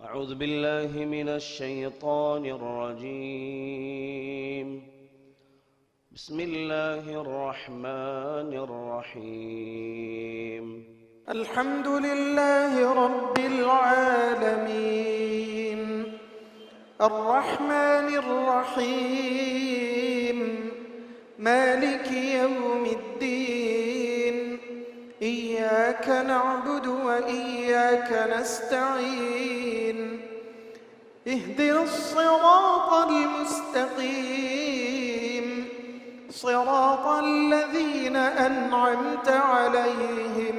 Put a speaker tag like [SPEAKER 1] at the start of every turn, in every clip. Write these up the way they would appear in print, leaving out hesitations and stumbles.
[SPEAKER 1] أعوذ بالله من الشيطان الرجيم. بسم الله الرحمن الرحيم.
[SPEAKER 2] الحمد لله رب العالمين الرحمن الرحيم مالك يوم الدين إياك نعبد وإياك نستعين اهدنا الصراط المستقيم صراط الذين أنعمت عليهم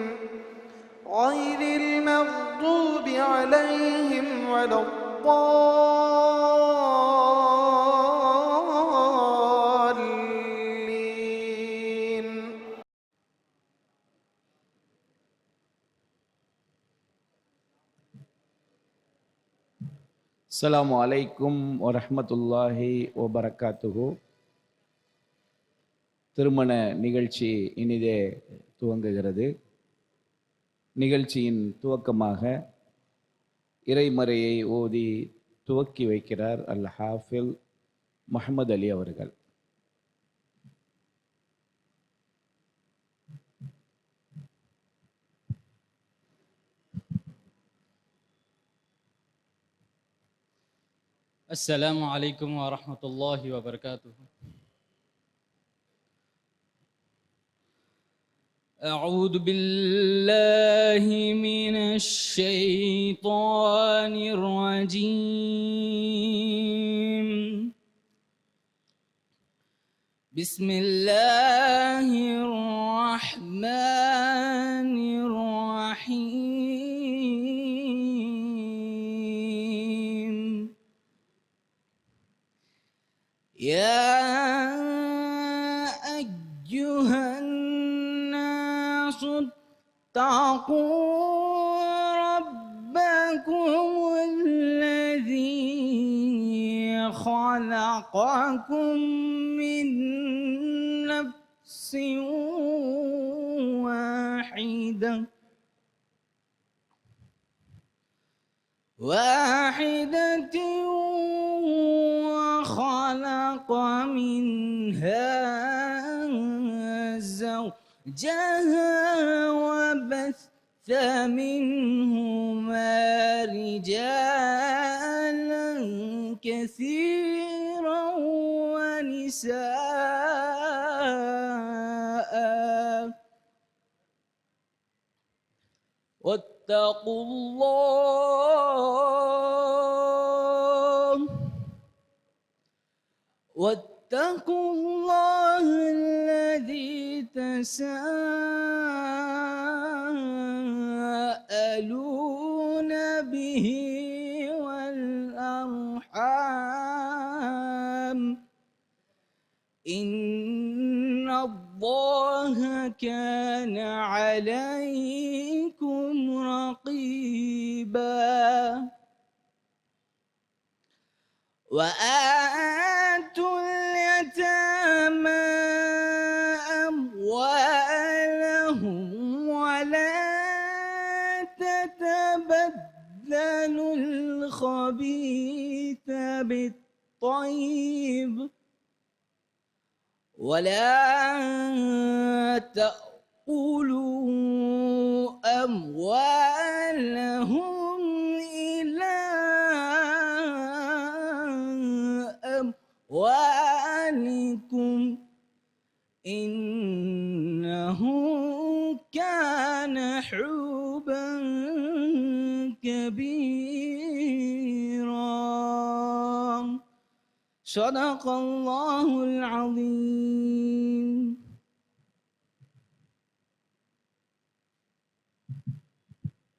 [SPEAKER 2] غير المغضوب عليهم ولا الضالين.
[SPEAKER 3] அஸ்ஸலாமு அலைக்கும் வரஹ்மத்துல்லாஹி வபரகாத்துஹு. திருமண நிகழ்ச்சி இனிதே துவங்குகிறது. நிகழ்ச்சியின் துவக்கமாக இறைமறையை ஓதி துவக்கி வைக்கிறார் அல் ஹாஃபில் முஹம்மது அலி அவர்கள்.
[SPEAKER 4] السلام عليكم ورحمة الله وبركاته. أعوذ بالله من الشيطان الرجيم. بسم الله الرحمن الرحيم. يا أيها الناس اتقوا ربكم الذي خلقكم من نفس واحدة وخلق منها زوجها وبث منهما رجالا كثيرا ونساء واتقوا الله الذي تساءلون به والأرحام إن الله كان عليكم رقيبا. وآتوا اليتامى أموالهم ولا تتبدلوا الخبيث بالطيب ولا تأكلوا أموالهم إلى أموالكم إنه كان حوبا كبيرا. صدق الله العظيم.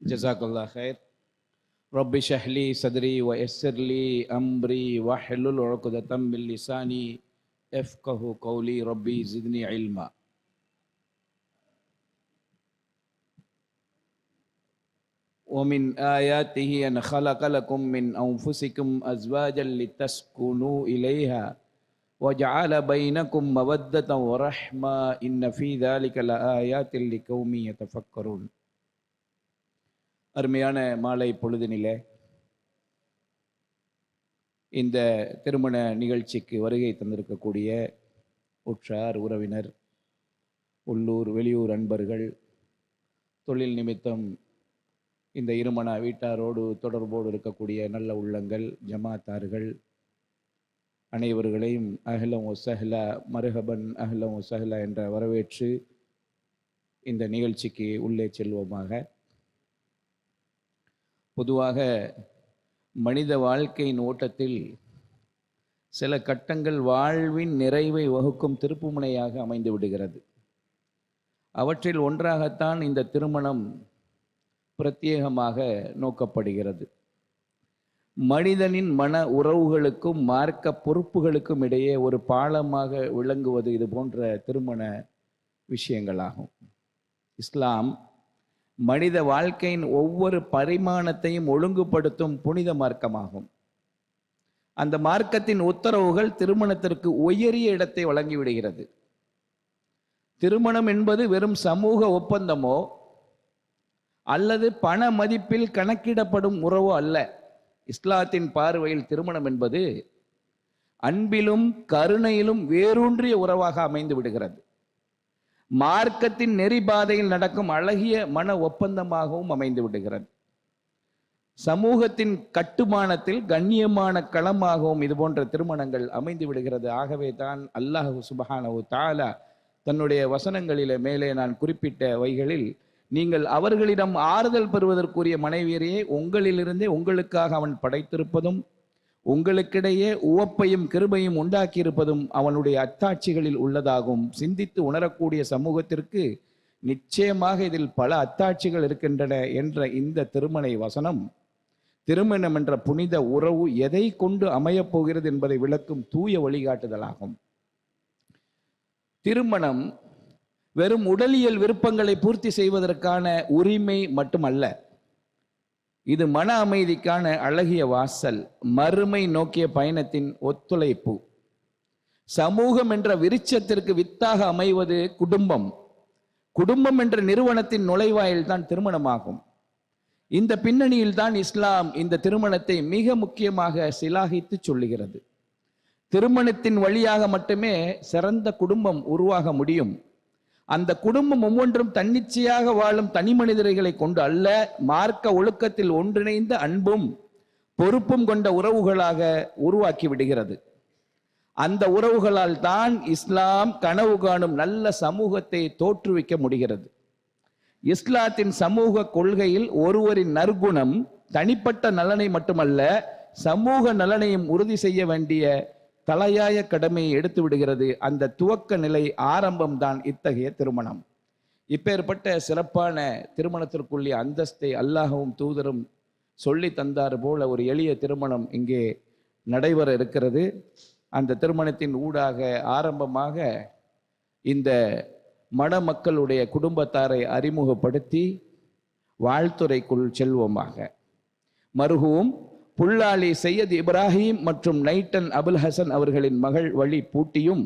[SPEAKER 3] ஜஸாக்கல்லாஹ் ஹைர். ரப்பி ஷ்ரஹ்லி சத்ரி வ யஸ்ஸிர்லி அம்ரி வஹ்லுல் உக்ததம் மின் லிசானி யஃப்கஹு கௌலி ரப்பி ஜித்னி இல்மா. ومن آياته أن خلق لكم من أنفسكم أزواجا لتسكنوا إليها وجعل بينكم مودة ورحمة إن في ذلك لآيات لقوم يتفكرون. அருமையான மாலை பொழுதினிலே இந்த திருமண நிகழ்ச்சிக்கு வருகை தந்திருக்கக்கூடிய உற்றார் உறவினர், உள்ளூர் வெளியூர் அன்பர்கள், தொழில் நிமித்தம் இந்த இருமண வீட்டாரோடு தொடர்போடு இருக்கக்கூடிய நல்ல உள்ளங்கள், ஜமாத்தார்கள் அனைவர்களையும் அஹ்லம் வஸஹ்லா, மர்ஹபன் அஹ்லம் வஸஹ்லா என்ற வரவேற்று இந்த நிகழ்ச்சிக்கு உள்ளே செல்வோமாக. பொதுவாக மனித வாழ்க்கையின் ஓட்டத்தில் சில கட்டங்கள் வாழ்வின் நிறைவை வகுக்கும் திருப்புமுனையாக அமைந்து விடுகிறது. அவற்றில் ஒன்றாகத்தான் இந்த திருமணம் பிரத்யேகமாக நோக்கப்படுகிறது. மனிதனின் மன உறவுகளுக்கும் மார்க்க பொறுப்புகளுக்கும் இடையே ஒரு பாலமாக விளங்குவது இது போன்ற திருமண விஷயங்களாகும். இஸ்லாம் மனித வாழ்க்கையின் ஒவ்வொரு பரிமாணத்தையும் ஒழுங்குபடுத்தும் புனித மார்க்கமாகும். அந்த மார்க்கத்தின் உத்தரவுகள் திருமணத்திற்கு உயரிய இடத்தை வழங்கிவிடுகிறது. திருமணம் என்பது வெறும் சமூக ஒப்பந்தமோ அல்லது பண மதிப்பில் கணக்கிடப்படும் உறவோ அல்ல. இஸ்லாத்தின் பார்வையில் திருமணம் என்பது அன்பிலும் கருணையிலும் வேரூன்றிய உறவாக அமைந்து விடுகிறது. மார்க்கத்தின் நெறிபாதையில் நடக்கும் அழகிய மன ஒப்பந்தமாகவும் அமைந்து விடுகிறது. சமூகத்தின் கட்டுமானத்தில் கண்ணியமான களமாகவும் இது போன்ற திருமணங்கள் அமைந்து விடுகிறது. ஆகவே தான் அல்லாஹ் சுப்ஹானஹு தஆலா தன்னுடைய வசனங்களிலே மேலே நான் குறிப்பிட்ட வைகளில், நீங்கள் அவர்களிடம் ஆறுதல் பெறுவதற்குரிய மனைவியரையே உங்களிலிருந்தே உங்களுக்காக அவன் படைத்திருப்பதும் உங்களுக்கிடையே உவப்பையும் கிருபையும் உண்டாக்கியிருப்பதும் அவனுடைய அத்தாட்சிகளில் உள்ளதாகும். சிந்தித்து உணரக்கூடிய சமூகத்திற்கு நிச்சயமாக இதில் பல அத்தாட்சிகள் இருக்கின்றன என்ற இந்த திருமண வசனம் திருமணம் என்ற புனித உறவு எதை கொண்டு அமையப் போகிறது என்பதை விளக்கும் தூய வழிகாட்டுதலாகும். திருமணம் வெறும் உடலியல் விருப்பங்களை பூர்த்தி செய்வதற்கான உரிமை மட்டுமல்ல, இது மன அமைதிக்கான அழகிய வாசல், மறுமை நோக்கிய பயணத்தின் ஒத்துழைப்பு. சமூகம் என்ற விருட்சத்திற்கு வித்தாக அமைவது குடும்பம். குடும்பம் என்ற நிறுவனத்தின் நுழைவாயில் தான் திருமணமாகும். இந்த பின்னணியில் தான் இஸ்லாம் இந்த திருமணத்தை மிக முக்கியமாக சிலாகித்து சொல்லுகிறது. திருமணத்தின் வழியாக மட்டுமே சிறந்த குடும்பம் உருவாக முடியும். அந்த குடும்பம் ஒவ்வொன்றும் தன்னிச்சையாக வாழும் தனி மனிதர்களை கொண்டு அல்ல, மார்க்க ஒழுக்கத்தில் ஒன்றிணைந்த அன்பும் பொறுப்பும் கொண்ட உறவுகளாக உருவாக்கி விடுகிறது. அந்த உறவுகளால் தான் இஸ்லாம் கனவு காணும் நல்ல சமூகத்தை தோற்றுவிக்க முடிகிறது. இஸ்லாத்தின் சமூக கொள்கையில் ஒருவரின் நற்குணம் தனிப்பட்ட நலனை மட்டுமல்ல, சமூக நலனையும் உறுதி செய்ய வேண்டிய தலையாய கடமையை எடுத்து விடுகிறது. அந்த துவக்க நிலை ஆரம்பம்தான் இத்தகைய திருமணம். இப்பேற்பட்ட சிறப்பான திருமணத்திற்குள்ளே அந்தஸ்தை அல்லாஹ்வும் தூதரும் சொல்லி தந்தார் போல ஒரு எளிய திருமணம் இங்கே நடைபெற இருக்கிறது. அந்த திருமணத்தின் ஊடாக ஆரம்பமாக இந்த மணமக்களுடைய குடும்பத்தாரை அறிமுகப்படுத்தி வாழ்த்துறைக்குள் செல்வோமாக. மருகும் புல்லாலி சையத் இப்ராஹிம் மற்றும் நைட்டன் அபுல் ஹசன் அவர்களின் மகள் வழி பூட்டியும்,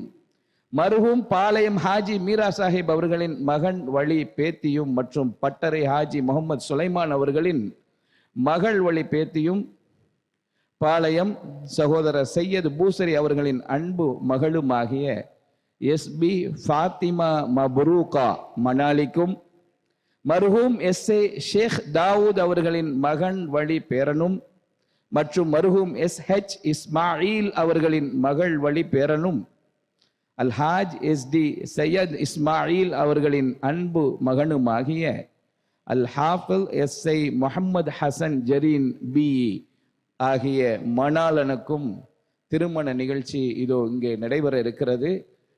[SPEAKER 3] மருகும் பாளையம் ஹாஜி மீரா சாஹிப் அவர்களின் மகன் வழி பேத்தியும் மற்றும் பட்டறை ஹாஜி முகமது சுலைமான் அவர்களின் மகள் வழி பேத்தியும், பாளையம் சகோதரர் சையத் பூசரி அவர்களின் அன்பு மகளுமாகிய எஸ்பி ஃபாத்திமா மபரூகா மணாலிக்கும், மருகும் எஸ்ஏ ஷேக் தாவூத் அவர்களின் மகன் வழி பேரனும் மற்றும் மருகும் SH இஸ்மாயில் அவர்களின் மகள் வழி பேரனும், அல்ஹாஜ் SD சையத் இஸ்மாயில் அவர்களின் அன்பு மகனுமாகிய அல் ஹாஃபில் SI முஹம்மது ஹசன் ஜரீன் BE ஆகிய மணாளனுக்கும் திருமண நிகழ்ச்சி இதோ இங்கே நடைபெற இருக்கிறது.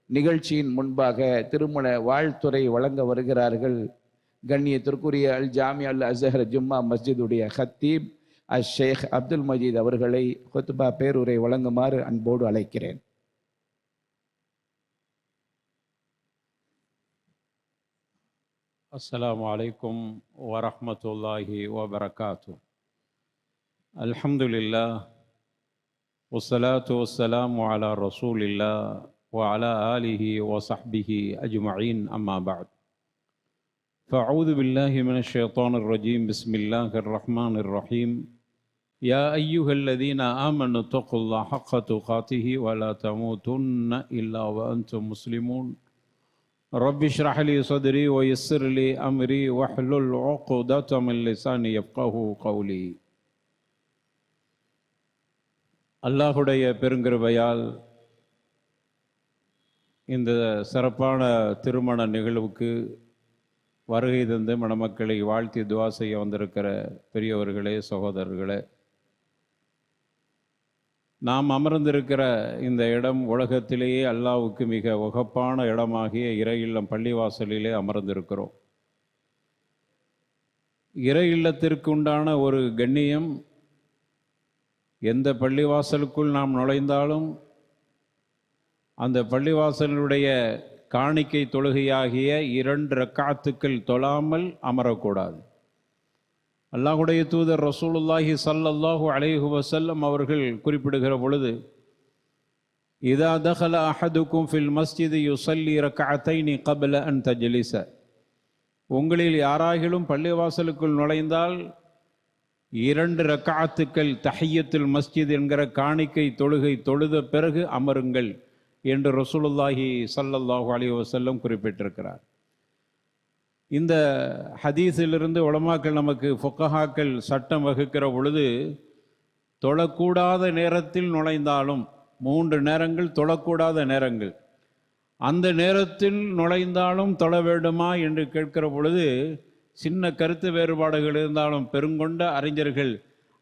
[SPEAKER 3] நிகழ்ச்சியின் முன்பாக திருமண வாழ்த்துறை வழங்க வருகிறார்கள் கண்ணியத்திற்குரிய அல் ஜாமியா அல் அஸ்ஹர் ஜும்மா மஸ்ஜிதுடைய ஹத்தீப் ஷேக் அப்துல் மஜீத் அவர்களை குத்பா பேருரை வழங்குமாறு அன்போடு அழைக்கிறேன்.
[SPEAKER 5] அஸ்ஸலாமு அலைக்கும் வரஹ்மத்துல்லாஹி வபரகாத்துஹு. அல்ஹம்துலில்லாஹ் வஸ்ஸலாத்து வஸ்ஸலாமு அலா ரசூலில்லாஹ் வ அலா ஆலிஹி வ ஸஹ்பிஹி அஜ்மஈன். அம்மா பஅத். ஃபஅஊது பில்லாஹி மினஷ் ஷைத்தானிர் ரஜீம். பிஸ்மில்லாஹிர் ரஹ்மானிர் ரஹீம். يا أيها الذين آمنوا اتقوا الله حق تقاته ولا تموتن إلا وأنتم مسلمون رب اشرح لي صدري ويسر لي أمري واحلل عقدة من لساني يفقهوا قولي. அல்லாஹுடைய பெருங்கிருபையால் இந்த சிறப்பான திருமண நிகழ்வுக்கு வருகை தந்து மணமக்களை வாழ்த்தி துவா செய்ய வந்திருக்கிற பெரியவர்களே, சகோதரர்களே, நாம் அமர்ந்திருக்கிற இந்த இடம் உலகத்திலேயே அல்லாஹ்வுக்கு மிக உகப்பான இடமாகிய இறை இல்லம் பள்ளிவாசலிலே அமர்ந்திருக்கிறோம். இறை இல்லத்திற்கு உண்டான ஒரு கண்ணியம் எந்த பள்ளிவாசலுக்குள் நாம் நுழைந்தாலும் அந்த பள்ளிவாசலுடைய காணிக்கை தொழுகையாகிய 2 ரக்காத்துக்கள் தொழாமல் அமரக்கூடாது. அல்லாஹ்வுடைய தூதர் ரசூலுல்லாஹி ஸல்லல்லாஹு அலைஹி வஸல்லம் அவர்கள் குறிப்பிடுகிற பொழுது, இதா தகல அஹதுக்கும் ஃபில் மஸ்ஜிதி யுஸல்லி ரக்அத்தைனி கப்ல அன் தஜ்லிஸ, உங்களில் யாராகிலும் பள்ளிவாசலுக்குள் நுழைந்தால் 2 ரக்காத்துக்கள் தஹிய்யத்துல் மஸ்ஜித் என்கிற காணிக்கை தொழுகை தொழுத பிறகு அமருங்கள் என்று ரசூலுல்லாஹி ஸல்லல்லாஹு அலைஹி வஸல்லம் குறிப்பிட்டிருக்கிறார். இந்த ஹதீஸிலிருந்து உலமாக்கள் நமக்கு ஃபுக்கஹாக்கள் சட்டம் வகுக்கிற பொழுது, தொழக்கூடாத நேரத்தில் நுழைந்தாலும் 3 நேரங்கள் தொழக்கூடாத நேரங்கள், அந்த நேரத்தில் நுழைந்தாலும் தொழ வேண்டுமா என்று கேட்கிற பொழுது சின்ன கருத்து வேறுபாடுகள் இருந்தாலும் பெருங்கொண்ட அறிஞர்கள்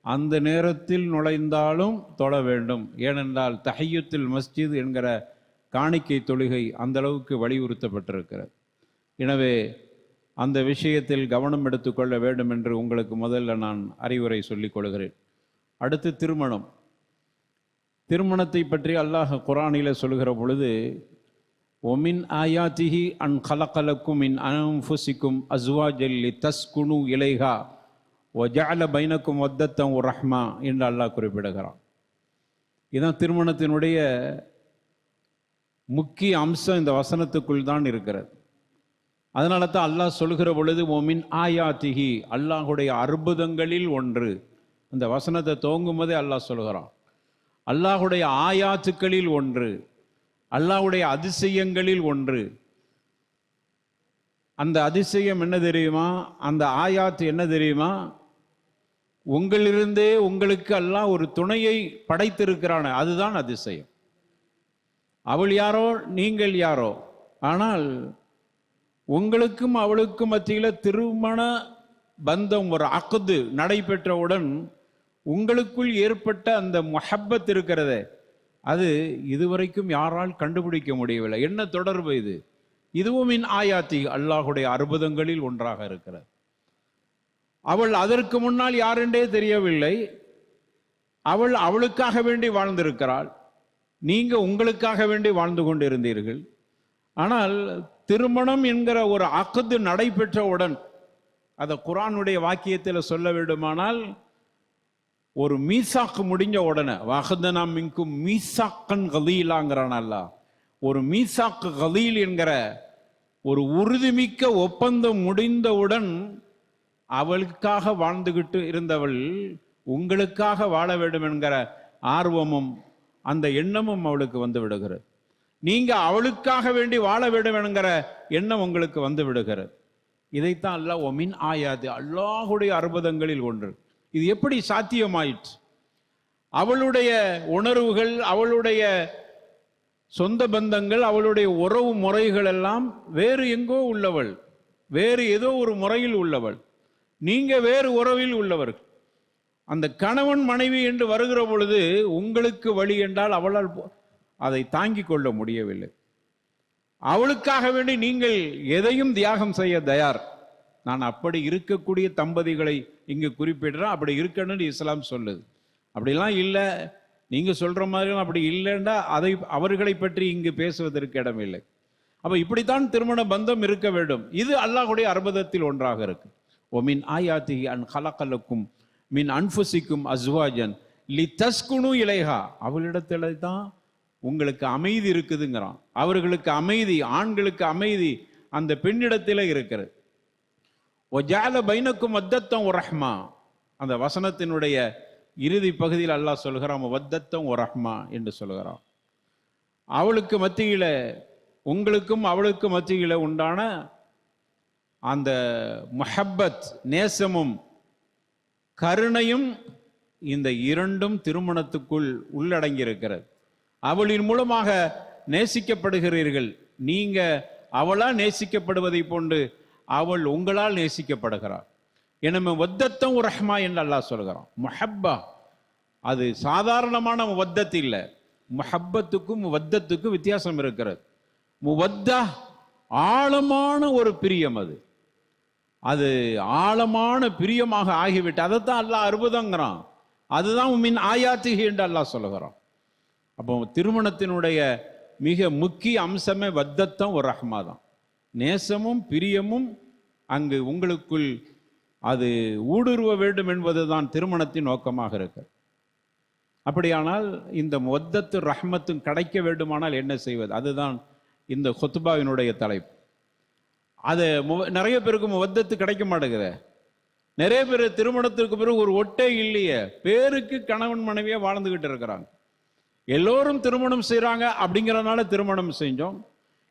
[SPEAKER 5] அந்த நேரத்தில் நுழைந்தாலும் தொழ வேண்டும். ஏனென்றால் தஹிய்யத்துல் மஸ்ஜித் என்கிற காணிக்கை தொழுகை அந்த அளவுக்கு வலியுறுத்தப்பட்டிருக்கிறது. எனவே அந்த விஷயத்தில் கவனம் எடுத்துக்கொள்ள வேண்டும் என்று உங்களுக்கு முதல்ல நான் அறிவுரை சொல்லிக் கொள்கிறேன். அடுத்து திருமணத்தை பற்றி அல்லாஹ் குர்ஆனிலே சொல்கிற பொழுது, ஒமின் ஆயாத்திஹி அன் கலகலக்கும் மின் அன்ஃபுசிக்கும் அஸ்வாஜல் லிதஸ்குனு இலைஹா வஜஅல பைனக்கும் வத்தத்தன் ரஹ்மா என்று அல்லாஹ் குறிப்பிடுகிறான். இதுதான் திருமணத்தினுடைய முக்கிய அம்சம் இந்த வசனத்துக்குள் தான் இருக்கிறது. அதனால தான் அல்லாஹ் சொல்கிற பொழுது ஒமின் ஆயாத்திஹி, அல்லாஹுடைய அற்புதங்களில் ஒன்று. அந்த வசனத்தை துவங்கும் போதே அல்லாஹ் சொல்கிறான், அல்லாஹுடைய ஆயாத்துக்களில் ஒன்று, அல்லாஹுடைய அதிசயங்களில் ஒன்று. அந்த அதிசயம் என்ன தெரியுமா? அந்த ஆயாத் என்ன தெரியுமா? உங்களிலிருந்தே உங்களுக்கு அல்லாஹ் ஒரு துணையை படைத்திருக்கிறான். அதுதான் அதிசயம். அவள் யாரோ, நீங்கள் யாரோ, ஆனால் உங்களுக்கும் அவளுக்கும் மத்தியில் திருமண பந்தம், ஒரு அக்து நடைபெற்றவுடன் உங்களுக்குள் ஏற்பட்ட அந்த முஹப்பத் இருக்கிறதே, அது இதுவரைக்கும் யாரால் கண்டுபிடிக்க முடியவில்லை. என்ன தொடர்பு இது? இதுவும் மின் ஆயாத்தி, அல்லாஹுடைய அற்புதங்களில் ஒன்றாக இருக்கிறது. அவள் அதற்கு முன்னால் யாரென்றே தெரியவில்லை. அவள் அவளுக்காக வேண்டி வாழ்ந்திருக்கிறாள், நீங்க உங்களுக்காக வேண்டி வாழ்ந்து கொண்டிருந்தீர்கள். ஆனால் திருமணம் என்கிற ஒரு அக்து நடைபெற்றவுடன், அதை குர்ஆனுடைய வாக்கியத்தில் சொல்ல வேண்டுமானால், ஒரு மீசாக்கு முடிஞ்ச உடனே வஹதனா மின்கும் மீசாக்கன் கலீலாங்கிறான் அல்லாஹ். ஒரு மீசாக்கு கலீல் என்கிற ஒரு உறுதிமிக்க ஒப்பந்தம் முடிந்தவுடன் அவளுக்காக வாழ்ந்துகிட்டு இருந்தவள் உங்களுக்காக வாழ வேண்டும் என்கிற ஆர்வமும் அந்த எண்ணமும் அவளுக்கு வந்து விடுகிறது. நீங்க அவளுக்காக வேண்டி வாழ வேண்டும் என்கிற எண்ணம் உங்களுக்கு வந்து விடுகிறது. இதைத்தான் அல்லாஹ் ஒமின் ஆயாது, அல்லாஹுடைய அற்புதங்களில் ஒன்று. இது எப்படி சாத்தியமாயிற்று? அவளுடைய உணர்வுகள், அவளுடைய சொந்த பந்தங்கள், அவளுடைய உறவு முறைகள் எல்லாம் வேறு எங்கோ உள்ளவள், வேறு ஏதோ ஒரு முறையில் உள்ளவள், நீங்க வேறு உறவில் உள்ளவர். அந்த கணவன் மனைவி என்று வருகிற பொழுது உங்களுக்கு வழி என்றால் அவளால் அதை தாங்கிக் கொள்ள முடியவில்லை. அவளுக்காக வேண்டி நீங்கள் எதையும் தியாகம் செய்ய தயார். நான் அப்படி இருக்கக்கூடிய தம்பதிகளை இங்கு குறிப்பிடுறேன். அப்படி இருக்கணும்னு இஸ்லாம் சொல்லுது. அப்படிலாம் இல்லை, நீங்க சொல்ற மாதிரி அப்படி இல்லைன்னா அதை அவர்களை பற்றி இங்கு பேசுவதற்கு இடமில்லை. அப்ப இப்படித்தான் திருமண பந்தம் இருக்க வேண்டும். இது அல்லாஹ்வுடைய அற்புதத்தில் ஒன்றாக இருக்கு. ஒமின் ஆயாத்திஹி அன் கலகலக்கும் மின் அன்ஃபுசிக்கும் அஸ்வாஜன் லிதஸ்குனு இலைஹா, அவளிடத்துல தான் உங்களுக்கு அமைதி இருக்குதுங்கிறான். அவர்களுக்கு அமைதி, ஆண்களுக்கு அமைதி அந்த பெண்ணிடத்தில் இருக்கிறது. ஒஜால பைனக்கும் வத்தத்தம் ரஹ்மா, அந்த வசனத்தினுடைய இறுதி பகுதியில் அல்லாஹ் சொல்கிறான் மவத்தத்தம் வ ரஹ்மா என்று சொல்கிறான். அவளுக்கு மத்தியில, உங்களுக்கும் அவளுக்கு மத்தியில உண்டான அந்த முஹப்பத், நேசமும் கருணையும், இந்த இரண்டும் திருமணத்துக்குள் உள்ளடங்கி இருக்கிறது. அவளின் மூலமாக நேசிக்கப்படுகிறீர்கள். நீங்க அவளால் நேசிக்கப்படுவதை போன்று அவள் உங்களால் நேசிக்கப்படுகிறாள். எனவே வத்தத்தம் ரஹ்மா என்று அல்லாஹ் சொல்கிறான். முஹப்பா அது சாதாரணமான முவத்தத் இல்லை. முஹப்பத்துக்கும் முவத்தத்துக்கும் வித்தியாசம் இருக்கிறது. முவத்தா ஆழமான ஒரு பிரியம், அது ஆழமான பிரியமாக ஆகிவிட்டு அதைத்தான் அல்லாஹ் அற்புதங்கிறான். அதுதான் மின் ஆயாத்திகி என்று அல்லாஹ் சொல்லுகிறான். அப்போ திருமணத்தினுடைய மிக முக்கிய அம்சமே வத்தத்தம் ஒரு ரஹ்மா தான். நேசமும் பிரியமும் அங்கு உங்களுக்குள் அது ஊடுருவ வேண்டும் என்பதுதான் திருமணத்தின் நோக்கமாக இருக்கு. அப்படியானால் இந்த வத்தத்து ரஹ்மத்தும் கிடைக்க வேண்டுமானால் என்ன செய்வது? அதுதான் இந்த ஹுத்பாவினுடைய தலைப்பு. அது நிறைய பேருக்கு வத்தத்து கிடைக்க மாட்டேங்குது. நிறைய பேர் திருமணத்திற்கு பிறகு ஒரு ஒட்டே இல்லையே, பேருக்கு கணவன் மனைவியா வாழ்ந்துகிட்டு இருக்கிறாங்க. எல்லோரும் திருமணம் செய்யறாங்க அப்படிங்கிறதுனால திருமணம் செஞ்சோம்,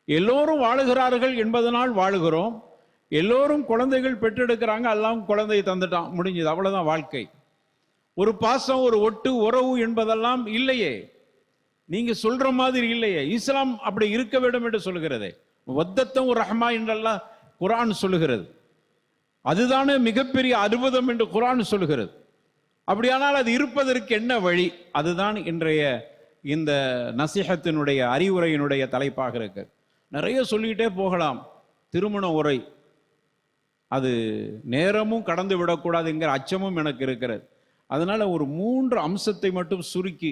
[SPEAKER 5] எல்லோரும் வாழுகிறார்கள் என்பதனால் வாழுகிறோம், எல்லோரும் குழந்தைகள் பெற்றெடுக்கிறாங்க, எல்லாம் குழந்தையை தந்துட்டான், முடிஞ்சது, அவ்வளவுதான் வாழ்க்கை. ஒரு பாசம், ஒரு ஒட்டு உறவு என்பதெல்லாம் இல்லையே, நீங்க சொல்ற மாதிரி இல்லையே. இஸ்லாம் அப்படி இருக்க வேண்டும் என்று சொல்லுகிறது. வத்தத்தம் ஒரு ரஹ்மா என்றெல்லாம் குர்ஆன் சொல்லுகிறது. அதுதானே மிகப்பெரிய அற்புதம் என்று குர்ஆன் சொல்லுகிறது. அப்படியானால் அது இருப்பதற்கு என்ன வழி? அதுதான் இன்றைய இந்த நசீஹத்தினுடைய அறிவுரையினுடைய தலைப்பாக இருக்கு. நிறைய சொல்லிக்கிட்டே போகலாம். திருமண உரை அது நேரமும் கடந்து விடக்கூடாதுங்கிற அச்சமும் எனக்கு இருக்கிறது. அதனால ஒரு 3 அம்சத்தை மட்டும் சுருக்கி,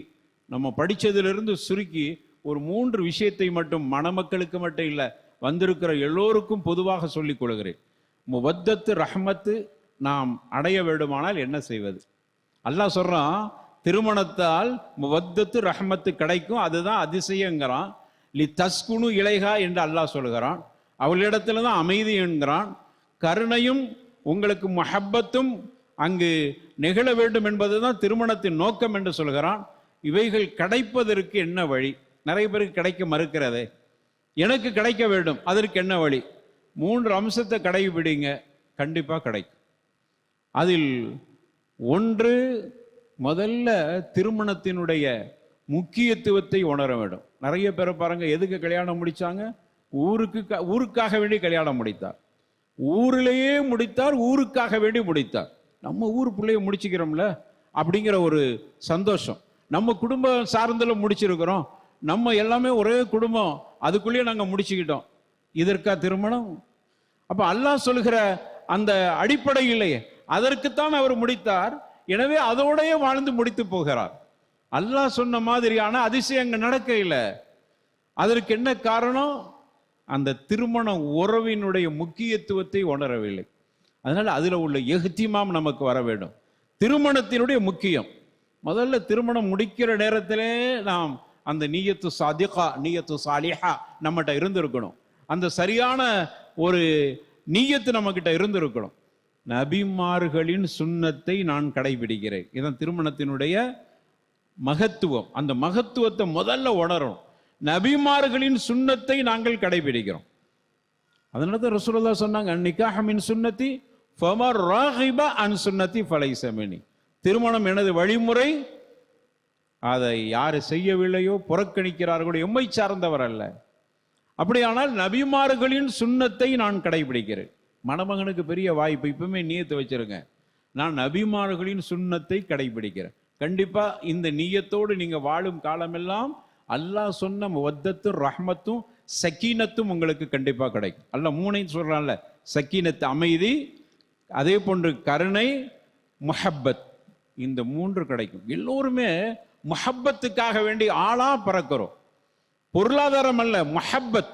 [SPEAKER 5] நம்ம படித்ததிலிருந்து சுருக்கி ஒரு 3 விஷயத்தை மட்டும் மணமக்களுக்கு மட்டும் இல்லை, வந்திருக்கிற எல்லோருக்கும் பொதுவாக சொல்லிக் கொள்கிறேன். முவத்தத்து ரஹ்மத்து நாம் அடைய வேண்டுமானால் என்ன செய்வது? அல்லாஹ் சொல்றான், திருமணத்தால் முவத்தத்து ரஹ்மத்து கிடைக்கும், அதுதான் அதிசயங்கிறான். லி தஸ்குனு இலைஹா என்று அல்லாஹ் சொல்கிறான். அவளிடத்துல தான் அமைதி என்கிறான். கருணையும் உங்களுக்கு முஹப்பத்தும் அங்கு நிகழ வேண்டும் என்பதுதான் திருமணத்தின் நோக்கம் என்று சொல்கிறான். இவைகள் கிடைப்பதற்கு என்ன வழி? நிறைய பேருக்கு கிடைக்க மறுக்கிறதே. எனக்கு கிடைக்க வேண்டும், அதற்கு என்ன வழி? 3 அம்சத்தை கடைபிடிங்க, கண்டிப்பா கிடைக்கும். அதில் ஒன்று, முதல்ல திருமணத்தினுடைய முக்கியத்துவத்தை உணர வேண்டும். நிறைய பேரை பாருங்க, எதுக்கு கல்யாணம் முடிச்சாங்க? ஊருக்காக வேண்டி கல்யாணம் முடித்தார், ஊரிலேயே முடித்தார், ஊருக்காக வேண்டி முடித்தார். நம்ம ஊர் பிள்ளைய முடிச்சுக்கிறோம்ல அப்படிங்கிற ஒரு சந்தோஷம். நம்ம குடும்பம் சார்ந்தல முடிச்சிருக்கிறோம், நம்ம எல்லாமே ஒரே குடும்பம், அதுக்குள்ளேயே நாங்கள் முடிச்சுக்கிட்டோம். இதற்கா திருமணம்? அப்ப அல்லாஹ் சொல்கிற அந்த அடிப்படை இல்லையே, அதற்குத்தான் அவர் முடித்தார். எனவே அதோடய வாழ்ந்து முடித்து போகிறார். அல்லாஹ் சொன்ன மாதிரியான அதிசயங்கள் நடக்க இல்லை. அதற்கு என்ன காரணம்? அந்த திருமண உறவினுடைய முக்கியத்துவத்தை உணரவில்லை. அதனால அதுல உள்ள எஹ்திமாம் நமக்கு வர வேண்டும். திருமணத்தினுடைய முக்கியம், முதல்ல திருமணம் முடிக்கிற நேரத்திலே நாம் அந்த நீயத்து சாதிகா, நீயத்து சாலிஹா நம்மகிட்ட இருந்திருக்கணும். அந்த சரியான ஒரு நீயத்து நம்ம கிட்ட இருந்திருக்கணும். நபிமார்களின் சுன்னத்தை நான் கடைபிடிக்கிறேன், இதான் திருமணத்தினுடைய மகத்துவம். அந்த மகத்துவத்தை முதல்ல உணரணும். நபிமார்களின் சுன்னத்தை நாங்கள் கடைபிடிக்கிறோம். அதனால தான் ரசூலுல்லாஹ் சொன்னாங்க, நிக்காஹ் மின் சுன்னத்தி ஃபமர் ராகிப அன் சுன்னத்தி ஃபலைஸ மின்னி. திருமணம் எனது வழிமுறை, அதை யாரு செய்யவில்லையோ, புறக்கணிக்கிறார்களோ, எம்மை சார்ந்தவர் அல்ல. அப்படியானால் நபிமார்களின் சுன்னத்தை நான் கடைபிடிக்கிறேன். மணமகனுக்கு பெரிய வாய்ப்பு, இப்பவுமே நியத்து வச்சிருங்க, நான் நபிமார்களின் சுன்னத்தை கடைபிடிக்கிறேன். கண்டிப்பா இந்த நியத்தோடு நீங்க வாழும் காலமெல்லாம் அல்லாஹ் சொன்ன முவத்தத்தும் ரஹ்மத்தும் சக்கீனத்தும் உங்களுக்கு கண்டிப்பா கிடைக்கும். அல்லாஹ் 3 சொல்றான்ல, சக்கீனத்து அமைதி, அதே போன்று கருணை, முஹப்பத், இந்த 3 கிடைக்கும். எல்லோருமே முஹப்பத்துக்காக வேண்டி ஆளா பறக்கிறோம். பொருளாதாரம் அல்ல, முஹப்பத்.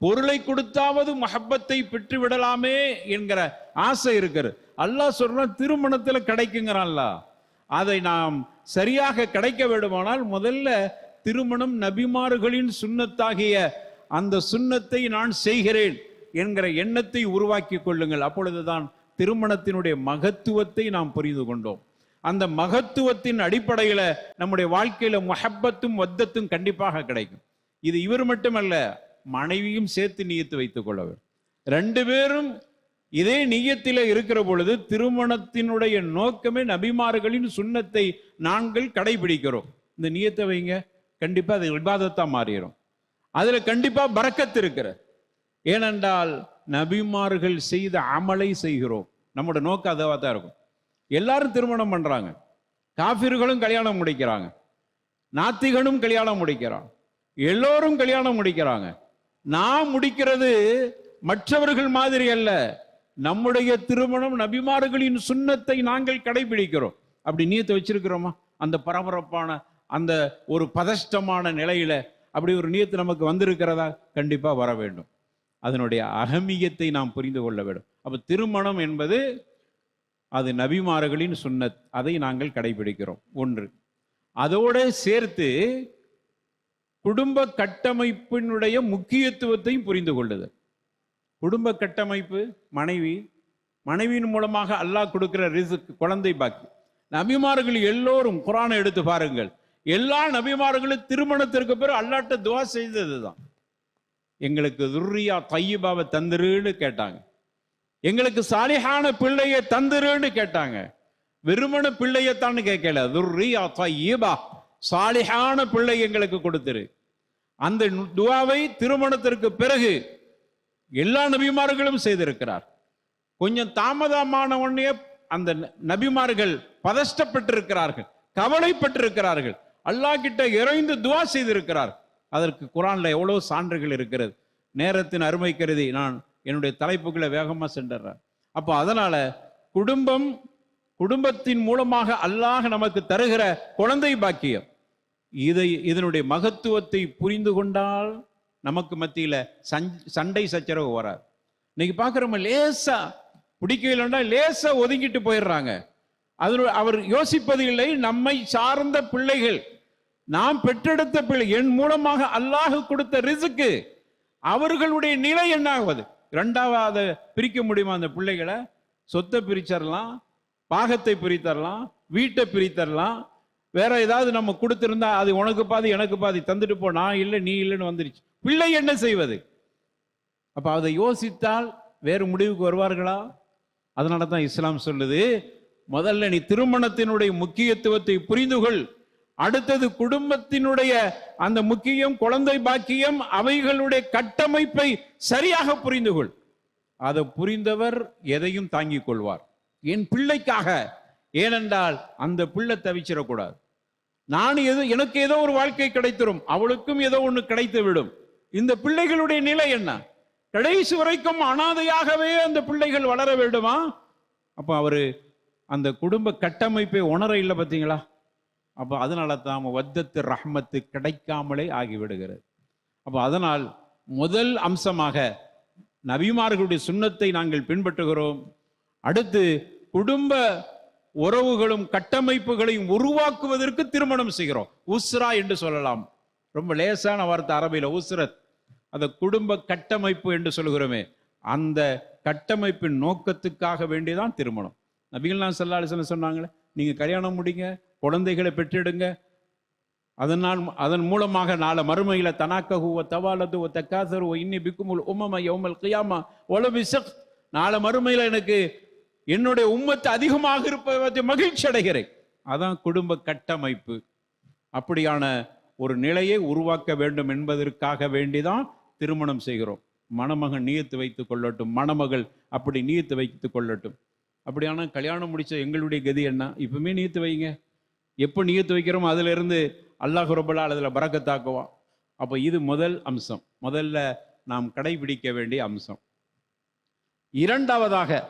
[SPEAKER 5] பொருளை கொடுத்தாவது முஹப்பத்தை பெற்று விடலாமே என்கிற ஆசை இருக்கிறது. அல்லாஹ் சொல்றான் திருமணத்துல கிடைக்குங்கிறான்ல. அதை நாம் சரியாக கிடைக்க வேண்டுமானால் முதல்ல திருமணம் நபிமார்களின் சுன்னத்தாகிய அந்த சுன்னத்தை நான் செய்கிறேன் என்கிற எண்ணத்தை உருவாக்கி கொள்ளுங்கள். அப்பொழுதுதான் திருமணத்தினுடைய மகத்துவத்தை நாம் புரிந்து கொண்டோம். அந்த மகத்துவத்தின் அடிப்படையில நம்முடைய வாழ்க்கையில முஹப்பத்தும் வத்தத்தும் கண்டிப்பாக கிடைக்கும். இது இவர் மட்டுமல்ல, மனைவியும் சேர்த்து நியத்து வைத்துக் கொள்ள வேண்டும். ரெண்டு பேரும் இதே நியத்தில இருக்கிற பொழுது திருமணத்தினுடைய நோக்கமே நபிமார்களின் சுன்னத்தை நாங்கள் கடைபிடிக்கிறோம். இந்த நியத்தை வைங்க, கண்டிப்பா அது இபாதத்தா மாறிடும். அதுல கண்டிப்பா பரக்கத்து இருக்கிற. ஏனென்றால் நபிமார்கள் செய்த அமலை செய்கிறோம். நம்முடைய நோக்கம் அதுவா தான் இருக்கும். எல்லாரும் திருமணம் பண்றாங்க, காஃபிர்களும் கல்யாணம் முடிக்கிறாங்க, நாத்திகனும் கல்யாணம் முடிக்கிறான், எல்லோரும் கல்யாணம் முடிக்கிறாங்க. நான் முடிக்கிறது மற்றவர்கள் மாதிரி அல்ல, நம்முடைய திருமணம் நபிமார்களின் சுன்னத்தை நாங்கள் கடைபிடிக்கிறோம். அப்படி நியத்தை வச்சிருக்கிறோமா? அந்த பரபரப்பான அந்த ஒரு பதஷ்டமான நிலையில அப்படி ஒரு நியத்து நமக்கு வந்திருக்கிறதா? கண்டிப்பா வர வேண்டும். அதனுடைய அகமியத்தை நாம் புரிந்து கொள்ள வேண்டும். அப்ப திருமணம் என்பது அது நபிமார்களின் சுன்னத், அதை நாங்கள் கடைபிடிக்கிறோம். ஒன்று. அதோட சேர்த்து குடும்ப கட்டமைப்பினுடைய முக்கியத்துவத்தையும் புரிந்து கொள்ளுதல். குடும்ப கட்டமைப்பு, மனைவியின் மூலமாக அல்லாஹ் கொடுக்கிற ரிஸ்க், குழந்தை பாக்கி. நபிமார்கள் எல்லோரும் குர்ஆனை எடுத்து பாருங்கள், எல்லா நபிமார்களும் திருமணத்திற்கு பிறகு அல்லாஹ்ட்ட துஆ செய்ததுதான். எங்களுக்கு துர்ரியா தையிபாவை தந்துருன்னு கேட்டாங்க, எங்களுக்கு சாலிஹான பிள்ளையை தந்துருன்னு கேட்டாங்க. வெறுமன பிள்ளையத்தான்னு கேட்கல, துர்ரியா தையிபா, சாலிஹான பிள்ளை எங்களுக்கு கொடுத்துரு. அந்த துஆவை திருமணத்திற்கு பிறகு எல்லா நபிமார்களும் செய்திருக்கிறார். கொஞ்சம் தாமதமான உடனே அந்த நபிமார்கள் பதஷ்டப்பட்டிருக்கிறார்கள், கவலைப்பட்டிருக்கிறார்கள், அல்லாஹ் கிட்ட இறைந்து துஆ செய்திருக்கிறார். அதற்கு குர்ஆன்ல எவ்வளவு சான்றுகள் இருக்கிறது. நேரத்தின் அருமை கருதி நான் என்னுடைய தலைப்புகளை வேகமா சென்றேன். அப்போ அதனால குடும்பத்தின் மூலமாக அல்லாஹ் நமக்கு தருகிற குழந்தை பாக்கியம், இதனுடைய மகத்துவத்தை புரிந்து கொண்டால் நமக்கு மத்தியில சண்டை சச்சரவு வராது. இன்னைக்கு பாக்குறோம், லேசா பிடிக்கலன்னா லேசா ஒதுங்கிட்டு போயிடுறாங்க. அவர் யோசிப்பது இல்லை, நம்மை சார்ந்த பிள்ளைகள், நாம் பெற்றெடுத்த பிள்ளை, என் மூலமாக அல்லாஹ் கொடுத்த ரிஸ்க்கு, அவர்களுடைய நிலை என்ன ஆகுது? இரண்டாவது பிரிக்க முடியுமா? அந்த பிள்ளைகளை சொத்தை பிரிச்சிடலாம், பாகத்தை பிரித்தரலாம், வீட்டை பிரித்தரலாம், வேற ஏதாவது நம்ம கொடுத்திருந்தா அது உனக்கு பாதி எனக்கு பாதி தந்துட்டு போ, நான் இல்லை நீ இல்லைன்னு வந்துருச்சு. பிள்ளை என்ன செய்வது? அப்ப அதை யோசித்தால் வேறு முடிவுக்கு வருவார்களா? அதனால தான் இஸ்லாம் சொல்லுது, முதல்ல நீ திருமணத்தினுடைய முக்கியத்துவத்தை புரிந்து கொள், அடுத்தது குடும்பத்தினுடைய அந்த முக்கியம், குழந்தை பாக்கியம், அவைகளுடைய கட்டமைப்பை சரியாக புரிந்து கொள். அதை புரிந்தவர் எதையும் தாங்கிக் கொள்வார், என் பிள்ளைக்காக. ஏனென்றால் அந்த பிள்ளை தவிச்சிடக்கூடாது. எனக்கு ஏதோ ஒரு வாழ்க்கை கிடைத்திரும், அவளுக்கும் ஏதோ ஒன்று கிடைத்து விடும். இந்த பிள்ளைகளுடைய நிலை என்ன? கடைசி வரைக்கும் அனாதையாகவே அந்த பிள்ளைகள் வளர வேண்டுமா? அப்ப அவரு அந்த குடும்ப கட்டமைப்பை உணர இல்லை, பார்த்தீங்களா? அப்ப அதனால தான் வத்தத்து ரஹ்மத்து கிடைக்காமலே ஆகிவிடுகிறது. அப்ப அதனால் முதல் அம்சமாக நபிமார்களுடைய சுன்னத்தை நாங்கள் பின்பற்றுகிறோம். அடுத்து குடும்ப உறவுகளும் கட்டமைப்புகளையும் உருவாக்குவதற்கு திருமணம் செய்கிறோம். உஸ்ரா என்று சொல்லலாம், ரொம்ப லேசான வார்த்தை அரபியில உஸ்ரத். அந்த குடும்ப கட்டமைப்பு என்று சொல்கிறோமே, அந்த கட்டமைப்பின் நோக்கத்துக்காக வேண்டிதான் திருமணம். நபிகள் நாயகம் ஸல்லல்லாஹு அலைஹி வஸல்லம் சொன்னாங்களே, நீங்க கல்யாணம் முடிங்க, குழந்தைகளை பெற்றெடுங்க, அதன் மூலமாக நாளை மறுமையில தனாக்கஹு வ தவாலது வ தகாஸரு வ இன்னி பிக்குமுல் உம்மம யௌமல் கியாமா வல பிஸக், நாளை மறுமையில எனக்கு என்னுடைய உம்மத்து அதிகமாக இருப்பதை மகிழ்ச்சி அடைகிறேன். அதான் குடும்ப கட்டமைப்பு. அப்படியான ஒரு நிலையை உருவாக்க வேண்டும் என்பதற்காக வேண்டிதான் திருமணம் செய்கிறோம். மணமகன் நியத்து வைத்துக் கொள்ளட்டும், மணமகள் அப்படி நியத்து வைத்துக் கொள்ளட்டும். அப்படியான கல்யாணம் முடிச்ச எங்களுடைய கதி என்ன? இப்பவுமே நியத்து வைங்க. எப்போ நியத்து வைக்கிறோமோ அதுல இருந்து அல்லாஹ் ரப்பல் ஆலமீன் அதுல பரக்கத்தாக்குவான். அப்ப இது முதல் அம்சம், முதல்ல நாம் கடைபிடிக்க வேண்டிய அம்சம். இரண்டாவதாக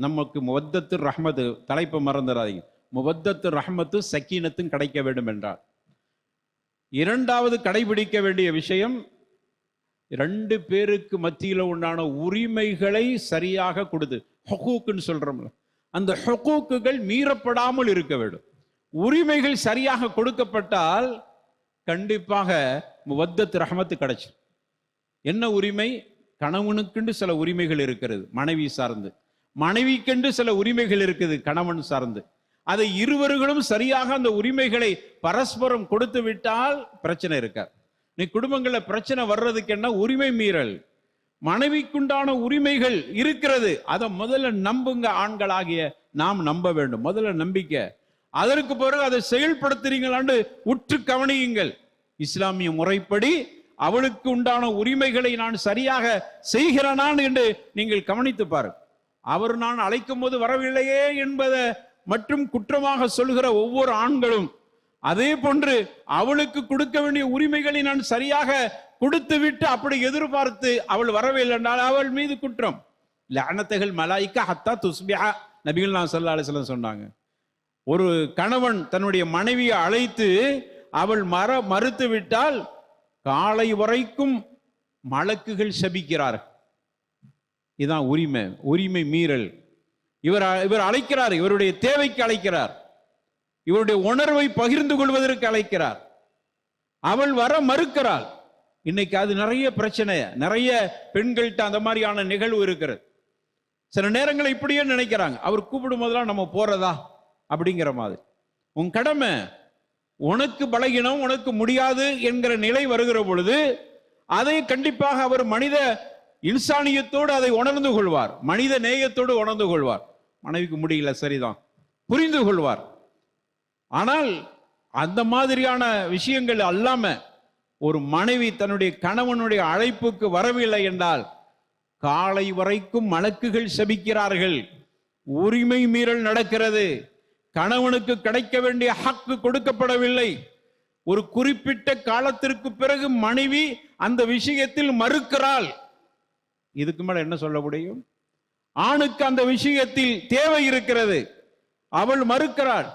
[SPEAKER 5] நமக்கு முவத்தத்து ரஹ்மத்து, தலைப்பை மறந்துடாதீங்க, முவத்தத்து ரஹ்மத்து சக்கீனத்தும் கிடைக்க வேண்டும் என்றார். இரண்டாவது கடைபிடிக்க வேண்டிய விஷயம், ரெண்டு பேருக்கு மத்தியில் உண்டான உரிமைகளை சரியாக கொடுத்து, ஹுகூக்குன்னு சொல்றோம்ல, அந்த ஹுகூக்குகள் மீறப்படாமல் இருக்க வேண்டும். உரிமைகள் சரியாக கொடுக்கப்பட்டால் கண்டிப்பாக முவத்தத்து ரஹ்மத்து கிடைச்சு. என்ன உரிமை? கணவனுக்கென்று சில உரிமைகள் இருக்கிறது மனைவி சார்ந்து, மனைவிக்கென்று சில உரிமைகள் இருக்குது கணவன் சார்ந்து. அதை இருவர்களும் சரியாக அந்த உரிமைகளை பரஸ்பரம் கொடுத்து விட்டால் பிரச்சனை இருக்காது. நீ குடும்பங்கள்ல பிரச்சனை வர்றதுக்கு என்ன? உரிமை மீறல். மனைவிக்குண்டான உரிமைகள் இருக்கிறது, அதை முதல்ல நம்புங்க. ஆண்களாகிய நாம் நம்ப வேண்டும். முதல்ல நம்பிக்கை, அதற்கு பிறகு அதை செயல்படுத்துறீங்களான்னு உற்று கவனியுங்கள். இஸ்லாமிய முறைப்படி அவளுக்கு உண்டான உரிமைகளை நான் சரியாக செய்கிறேனான் என்று நீங்கள் கவனித்து பாருங்கள். அவர் நான் அழைக்கும் போது வரவில்லையே என்பதை மற்றும் குற்றமாக சொல்கிற ஒவ்வொரு ஆண்களும் அதே போன்று அவளுக்கு கொடுக்க வேண்டிய உரிமைகளை நான் சரியாக கொடுத்து விட்டு அப்படி எதிர்பார்த்து அவள் வரவில்லை என்றால் அவள் மீது குற்றம். லஅனத்துல் மலாயிகா ஹத்தா துஸ்பிஹா, நபிகள் நாயகம் ஸல்லல்லாஹு அலைஹி வஸல்லம் சொன்னாங்க. ஒரு கணவன் தன்னுடைய மனைவியை அழைத்து அவள் மறுத்து விட்டால் காலை வரைக்கும் மலக்குகள் சபிக்கிறார். இதுதான் உரிமை மீறல். இவர் அழைக்கிறார், இவருடைய தேவைக்கு அழைக்கிறார், இவருடைய உணர்வை பகிர்ந்து கொள்வதற்கு அழைக்கிறார். அவள் வர மறுக்கிறாள். இன்னைக்கு அது நிறைய பிரச்சனை, நிறைய பெண்கள்கிட்ட அந்த மாதிரியான நிகழ்வு இருக்கிறது. சில நேரங்களை இப்படியே நினைக்கிறாங்க, அவர் கூப்பிடும் போதெல்லாம் நம்ம போறதா அப்படிங்கிற மாதிரி. உன் கடமை, உனக்கு பலகீனம், உனக்கு முடியாது என்கிற நிலை வருகிற பொழுது அதை கண்டிப்பாக அவர் மனித இன்சானியத்தோடு அதை உணர்ந்து கொள்வார், மனித நேயத்தோடு உணர்ந்து கொள்வார். மனைவிக்கு முடியல, சரிதான், புரிந்து கொள்வார். ஆனால் அந்த மாதிரியான விஷயங்கள் அல்லாம ஒரு மனைவி தன்னுடைய கணவனுடைய அழைப்புக்கு வரவில்லை என்றால் காலை வரைக்கும் மலக்குகள் சபிக்கிறார்கள். உரிமை மீறல் நடக்கிறது. கணவனுக்கு கிடைக்க வேண்டிய ஹக்கு கொடுக்கப்படவில்லை. ஒரு குறிப்பிட்ட காலத்திற்கு பிறகு மனைவி அந்த விஷயத்தில் மறுக்கிறாள். இதுக்கு மேல என்ன சொல்ல முடியும்? ஆணுக்கு அந்த விஷயத்தில் தேவை இருக்கிறது, அவள் மறுக்கிறாள்.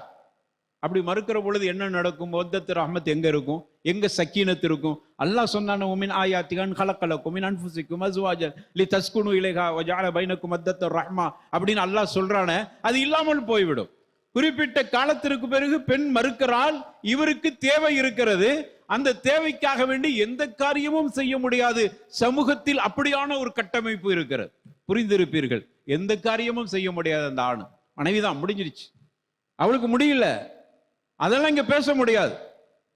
[SPEAKER 5] அப்படி மறுக்கிற பொழுது என்ன நடக்கும்? வத்தத்து ரஹ்மத் எங்க இருக்கும்? எங்க சக்கீனத் இருக்கும்? அல்லாஹ் சொன்னானே, உமின் ஆயாத்திகன் கலக்கலக்கும் மின் அன்ஃபுசிக்கும் அஸ்வாஜன் லிதஸ்குனு இலைஹா வஜஅல பைனக்கும் வத்தத்து ரஹ்மா அப்படின்னு அல்லாஹ் சொல்றானே, அது இல்லாமல் போய்விடும். குறிப்பிட்ட காலத்திற்கு பிறகு பெண் மறுக்கிறாள். இவருக்கு தேவை இருக்கிறது, அந்த தேவைக்காக வேண்டி எந்த காரியமும் செய்ய முடியாது. சமூகத்தில் அப்படியான ஒரு கட்டமைப்பு இருக்கிறது, புரிந்திருப்பீர்கள். எந்த காரியமும் செய்ய முடியாது. அந்த ஆணு மனைவிதான், முடிஞ்சிருச்சு, அவளுக்கு முடியல, அதெல்லாம் இங்க பேச முடியாது.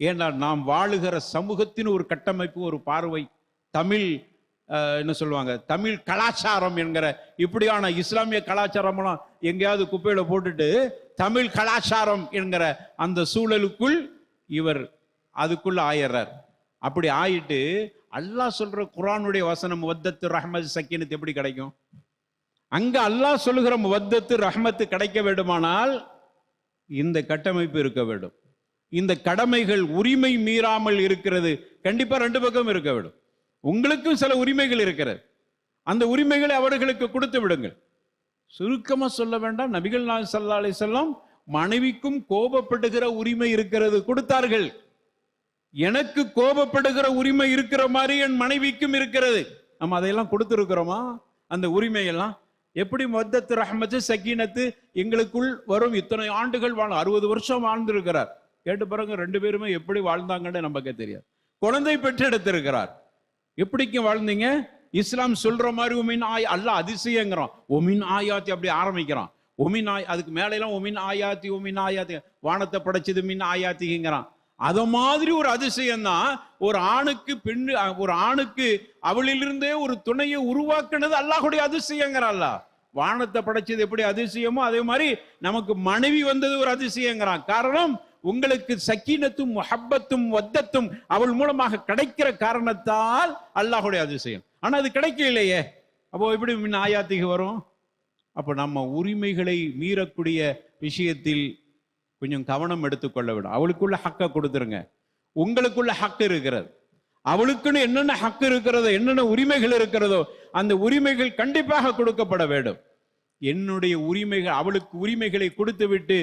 [SPEAKER 5] ஏன்னா நாம் வாழுகிற சமூகத்தின் ஒரு கட்டமைப்பு, ஒரு பார்வை. தமிழ் என்ன சொல்லுவாங்க, தமிழ் கலாச்சாரம் என்கிற இப்படியான இஸ்லாமிய கலாச்சாரம்லாம் எங்கேயாவது குப்பையில போட்டுட்டு தமிழ் கலாச்சாரம் என்கிற அந்த சூழலுக்குள் இவர் அதுக்குள்ள ஆயிடுறார். அப்படி ஆயிட்டு அல்லாஹ் சொல்ற குர்ஆனுடைய வசனம் வத்தத்து ரஹ்மத் சக்கீனத் எப்படி கிடைக்கும்? அங்க அல்லாஹ் சொல்லுகிற வத்தத்து ரஹ்மத்து கிடைக்க வேண்டுமானால் இந்த கட்டமைப்பு இருக்க வேண்டும். இந்த கடமைகள் உரிமை மீறாமல் இருக்கிறது. கண்டிப்பா ரெண்டு பக்கம் இருக்க வேண்டும். உங்களுக்கும் சில உரிமைகள் இருக்கிறது, அந்த உரிமைகளை அவர்களுக்கு கொடுத்து விடுங்கள். சுருக்கமா சொல்ல வேண்டாம், நபிகள் நாயகம் ஸல்லல்லாஹு அலைஹி வஸல்லம் மனைவிக்கும் கோபப்படுகிற உரிமை இருக்கிறது, கொடுத்தார்கள். எனக்கு கோபப்படுகிற உரிமை இருக்கிற மாதிரி என் மனைவிக்கும் இருக்கிறது. நம்ம அதையெல்லாம் கொடுத்திருக்கிறோமா? அந்த உரிமையெல்லாம் எப்படி? வத்தத்து ரஹ்மத்து சக்கீனத்து எங்களுக்குள் வரும். இத்தனை ஆண்டுகள் 60 வருஷம் வாழ்ந்திருக்கிறார். கேட்டு பாருங்க, ரெண்டு பேருமே எப்படி வாழ்ந்தாங்கன்னு நமக்கு தெரியாது. குழந்தை பெற்றெடுத்திருக்கிறார். எப்படிக்கும் வாழ்ந்தீங்க? இஸ்லாம் சொல்ற மாதிரி ஒமின் அல்லாஹ் அதிசயங்கிறான். ஒமின் ஆயாத்தி அப்படி ஆரம்பிக்கிறான். ஒமின் அதுக்கு மேல எல்லாம் ஒமின் ஆயாத்தி வானத்தை படைச்சது மின் ஆயாத்திங்கிறான். அத மாதிரி ஒரு அதிசயம் தான் ஒரு ஆணுக்கு பெண்ணு, ஒரு ஆணுக்கு அவளிலிருந்தே ஒரு துணையை உருவாக்குனது அல்லாஹ்வுடைய அதிசயங்கிறான். அல்லாஹ் வானத்தை படைச்சது எப்படி அதிசயமோ அதே மாதிரி நமக்கு மனைவி வந்தது ஒரு அதிசயங்கிறான். காரணம், உங்களுக்கு சக்கீனத்தும் முஹப்பத்தும் வத்தத்தும் அவள் மூலமாக கிடைக்கிற காரணத்தால் அல்லாஹ்வுடைய அதிசயம். ஆனா அது கிடைக்கலையே, அப்போ எப்படி மின் ஆயாத்திக்கு வரும்? அப்போ நம்ம உரிமைகளை மீறக்கூடிய விஷயத்தில் கொஞ்சம் கவனம் எடுத்துக்கொள்ள வேண்டும். அவளுக்குள்ள ஹக்கை கொடுத்துருங்க. உங்களுக்குள்ள ஹக்கு இருக்கிறது, அவளுக்குன்னு என்னென்ன ஹக்கு இருக்கிறதோ, என்னென்ன உரிமைகள் இருக்கிறதோ அந்த உரிமைகள் கண்டிப்பாக கொடுக்கப்பட வேண்டும். என்னுடைய உரிமைகள், அவளுக்கு உரிமைகளை கொடுத்து விட்டு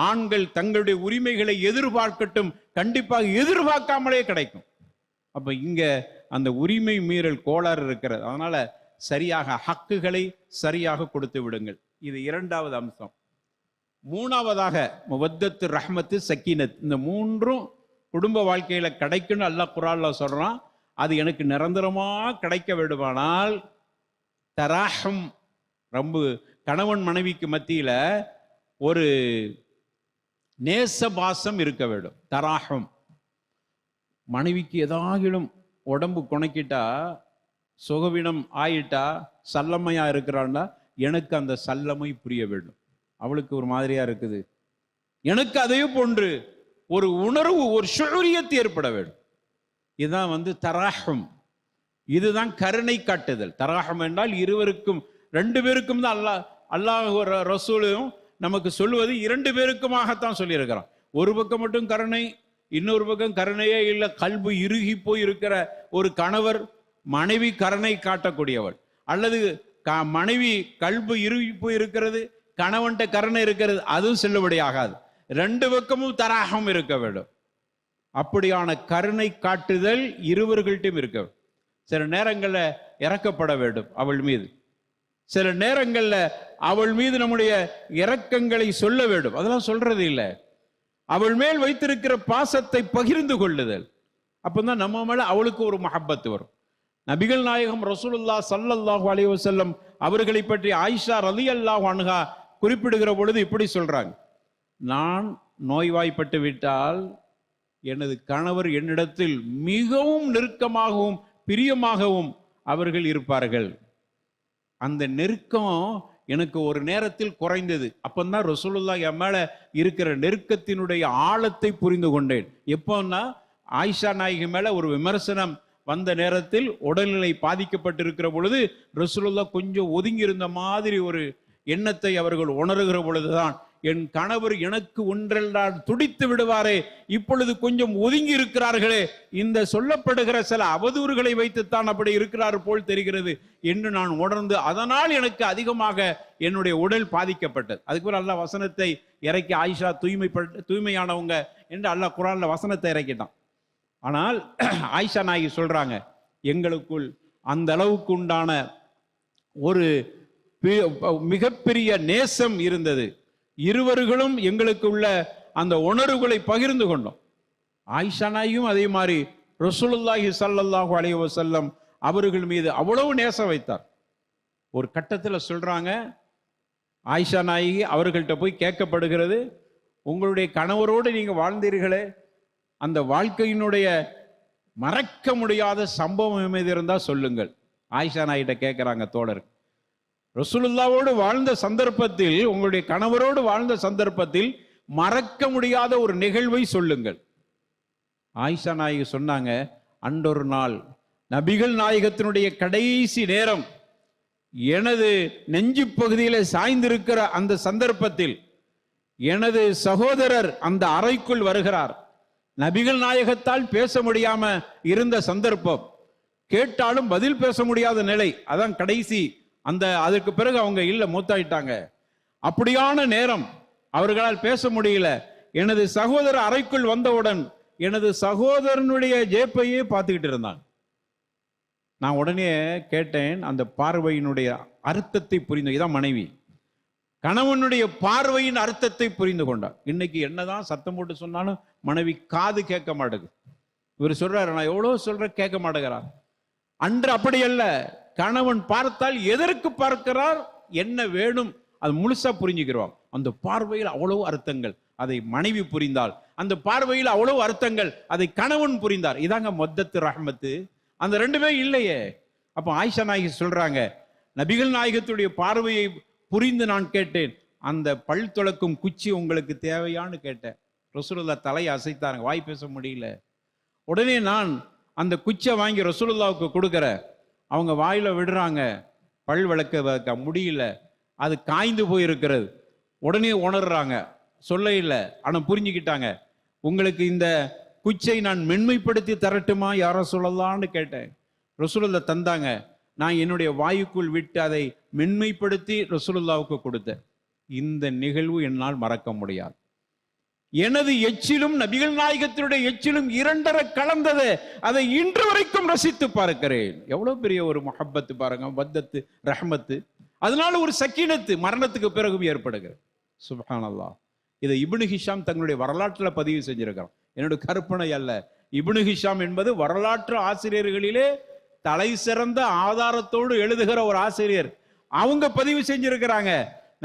[SPEAKER 5] ஆண்கள் தங்களுடைய உரிமைகளை எதிர்பார்க்கட்டும். கண்டிப்பாக எதிர்பார்க்காமலே கிடைக்கும். அப்ப இங்க அந்த உரிமை மீறல் கோளாறு இருக்கிறது. அதனால சரியாக ஹக்குகளை சரியாக கொடுத்து விடுங்கள். இது இரண்டாவது அம்சம். மூணாவதாக முவத்தத்து ரஹ்மத்து சக்கீனத், இந்த மூன்றும் குடும்ப வாழ்க்கையில கிடைக்குன்னு அல்லாஹ் குர்ஆன்ல சொல்றான். அது எனக்கு நிரந்தரமா கிடைக்க வேண்டுமானால் தராஹம், ரொம்ப கணவன் மனைவிக்கு மத்தியில ஒரு நேசபாசம் இருக்க வேண்டும். தராஹம். மனைவிக்கு ஏதாகிலும் உடம்பு குணைக்கிட்டா, சுகவீனம் ஆயிட்டா, சல்லமையா இருக்கிறான்னா எனக்கு அந்த சல்லமை புரிய வேண்டும். அவளுக்கு ஒரு மாதிரியா இருக்குது, எனக்கு அதே போன்று ஒரு உணர்வு, ஒரு ஷுஊரியத் ஏற்பட வேண்டும். இதுதான் தராஹம். இதுதான் கருணை காட்டுதல். தராஹம் என்றால் இருவருக்கும், ரெண்டு பேருக்கும் தான் அல்லாஹ் ரசூலும் நமக்கு சொல்லுவது இரண்டு பேருக்குமாகத்தான் சொல்லியிருக்கிறான். ஒரு பக்கம் மட்டும் கருணை, இன்னொரு பக்கம் கருணையே இல்லை, கல்பு இறுகி போய் இருக்கிற ஒரு கணவர், மனைவி கருணை காட்டக்கூடியவள், அல்லது மனைவி கல்பு இறுகி போய் இருக்கிறது, கணவன்கிட்ட கருணை இருக்கிறது, அதுவும் செல்லுபடியாகாது. ரெண்டு பக்கமும் தராகம் இருக்க வேண்டும். அப்படியான கருணை காட்டுதல் இருவர்கள்ட்டும் இருக்க வேண்டும். சில நேரங்களில் இறக்கப்பட வேண்டும் அவள் மீது, சில நேரங்களில் அவள் மீது நம்முடைய இரக்கங்களை சொல்ல வேண்டும். அதெல்லாம் சொல்றது இல்லை. அவள் மேல் வைத்திருக்கிற பாசத்தை பகிர்ந்து கொள்ளுதல். அப்பதான் நம்ம மேல அவளுக்கு ஒரு மஹப்பத் வரும். நபிகள் நாயகம் ரசூலுல்லாஹ் ஸல்லல்லாஹு அலைஹி வஸல்லம் அவர்களை பற்றி ஆயிஷா ரலியல்லாஹு அன்ஹா குறிப்பிடுகிற பொழுது இப்படி சொல்றாங்க, நான் நோய்வாய்ப்பட்டு விட்டால் எனது கணவர் என்னிடத்தில் மிகவும் நெருக்கமாகவும் பிரியமாகவும் அவர்கள் இருப்பார்கள். அந்த நெருக்கம் எனக்கு ஒரு நேரத்தில் குறைந்தது. அப்பந்தான் ரசூலுல்லாஹ் என் மேல இருக்கிற நெருக்கத்தினுடைய ஆழத்தை புரிந்து கொண்டேன். எப்போன்னா ஆயிஷா நாயகி மேல ஒரு விமர்சனம் வந்த நேரத்தில், உடல்நிலை பாதிக்கப்பட்டிருக்கிற பொழுது ரசூலுல்லாஹ் கொஞ்சம் ஒதுங்கி இருந்த மாதிரி ஒரு எண்ணத்தை அவர்கள் உணர்கிற பொழுதுதான், என் கணவர் எனக்கு ஒன்றெல்லாம் துடித்து விடுவாரே, இப்பொழுது கொஞ்சம் ஒதுங்கி இருக்கிறார்களே, இந்த சொல்லப்படுகிற சில அவதூறுகளை வைத்துத்தான் அப்படி இருக்கிறார் போல் தெரிகிறது என்று நான் உணர்ந்து, அதனால் எனக்கு அதிகமாக என்னுடைய உடல் பாதிக்கப்பட்டது. அதுக்கு பிறகு அல்லாஹ் வசனத்தை இறக்கி, ஆயிஷா தூய்மையானவங்க என்று அல்லாஹ் குர்ஆன்ல வசனத்தை இறக்கிட்டான். ஆனால் ஆயிஷா நாயகி சொல்றாங்க, எங்களுக்குள் அந்த அளவுக்கு உண்டான ஒரு மிகப்பெரிய நேசம் இருந்தது, இருவர்களும் எங்களுக்கு உள்ள அந்த உணர்வுகளை பகிர்ந்து கொண்டோம். ஆயிஷா நாயகியும் அதே மாதிரி ரசூலுல்லாஹி ஸல்லல்லாஹு அலைஹி வஸல்லம் அவர்கள் மீது அவ்வளவு நேசம் வைத்தார். ஒரு கட்டத்தில் சொல்றாங்க, ஆயிஷா நாயகி அவர்கள்ட்ட போய் கேட்கப்படுகிறது, உங்களுடைய கணவரோடு நீங்க வாழ்ந்தீர்களே, அந்த வாழ்க்கையினுடைய மறக்க முடியாத சம்பவம் எது இருந்தா சொல்லுங்கள். ஆயிஷா நாயிட்ட கேட்கிறாங்க தோழர், ரசூலுல்லாவோடு வாழ்ந்த சந்தர்ப்பத்தில், உங்களுடைய கணவரோடு வாழ்ந்த சந்தர்ப்பத்தில் மறக்க முடியாத ஒரு நிகழ்வை சொல்லுங்கள். ஆயிஷா நாயகி சொன்னாங்க, அன்றொரு நாள் நபிகள் நாயகத்தினுடைய கடைசி நேரம், எனது நெஞ்சு பகுதியில சாய்ந்திருக்கிற அந்த சந்தர்ப்பத்தில் எனது சகோதரர் அந்த அறைக்குள் வருகிறார். நபிகள் நாயகத்தால் பேச முடியாம இருந்த சந்தர்ப்பம், கேட்டாலும் பதில் பேச முடியாத நிலை, அதான் கடைசி அதற்கு பிறகு அவங்க இல்ல, மூத்தாயிட்டாங்க. அப்படியான நேரம், அவர்களால் பேச முடியல. எனது சகோதரர் அறைக்குள் வந்தவுடன் எனது சகோதரனுடைய ஜேப்பையே பார்த்துக்கிட்டு இருந்தாங்க. நான் உடனே கேட்டேன், அந்த பார்வையினுடைய அர்த்தத்தை புரிந்து, இதான் மனைவி, கணவனுடைய பார்வையின் அர்த்தத்தை புரிந்து கொண்டார். இன்னைக்கு என்னதான் சத்தம் போட்டு சொன்னாலும் மனைவி காது கேட்க மாட்டேங்குது. இவர் சொல்றாரு, நான் எவ்வளவு சொல்றேன் கேட்க மாட்டேங்கிறார். அன்று அப்படி அல்ல, கணவன் பார்த்தால் எதற்கு பார்க்கிறார், என்ன வேணும், அது முழுசா புரிஞ்சுக்கிறோம். அந்த பார்வையில் அவ்வளவு அர்த்தங்கள், அதை மனைவி புரிந்தால். அந்த பார்வையில் அவ்வளவு அர்த்தங்கள், அதை கணவன் புரிந்தார். இதாங்க மொத்தத்து ரஹ்மத்து. அந்த ரெண்டுமே இல்லையே. அப்ப ஆயிஷா நாயகி சொல்றாங்க, நபிகள் நாயகத்துடைய பார்வையை புரிந்து நான் கேட்டேன், அந்த பல் துளக்கும் குச்சி உங்களுக்கு தேவையான்னு கேட்டேன். ரசூலுல்லாஹ் தலையை அசைத்தாங்க, வாய் பேச முடியல. உடனே நான் அந்த குச்சியை வாங்கி ரசூலுல்லாவுக்கு கொடுக்குறேன். அவங்க வாயில விடுறாங்க, பல் விளக்க முடியல, அது காய்ந்து போயிருக்கிறது. உடனே உணர்றாங்க, சொல்ல இல்லை, ஆனா புரிஞ்சுக்கிட்டாங்க. உங்களுக்கு இந்த குச்சை நான் மென்மைப்படுத்தி தரட்டுமா யார சொல்லலான்னு கேட்டேன். ரசூலுல்லாஹ் தந்தாங்க. நான் என்னுடைய வாயுக்குள் விட்டு அதை மென்மைப்படுத்தி ரசூலுல்லாவுக்கு கொடுத்தேன். இந்த நிகழ்வு என்னால் மறக்க முடியாது. எனது எச்சிலும் நபிகள் நாயகத்தினுடைய எச்சிலும் இரண்டரை கலந்தது, அதை இன்று வரைக்கும் ரசித்து பார்க்கிறேன். எவ்வளவு பெரிய ஒரு முஹப்பத்து பாருங்க, வத்தத்து ரஹ்மத்து. அதனால ஒரு சக்கீனத்து மரணத்துக்கு பிறகும் ஏற்படுகிறது. சுப்ஹானல்லாஹ். இதை இப்னு ஹிஷாம் தங்களுடைய வரலாற்றில் பதிவு செஞ்சிருக்கிறார். என்னுடைய கற்பனை அல்ல. இப்னு ஹிஷாம் என்பது வரலாற்று ஆசிரியர்களிலே தலை சிறந்த ஆதாரத்தோடு எழுதுகிற ஒரு ஆசிரியர். அவங்க பதிவு செஞ்சிருக்கிறாங்க,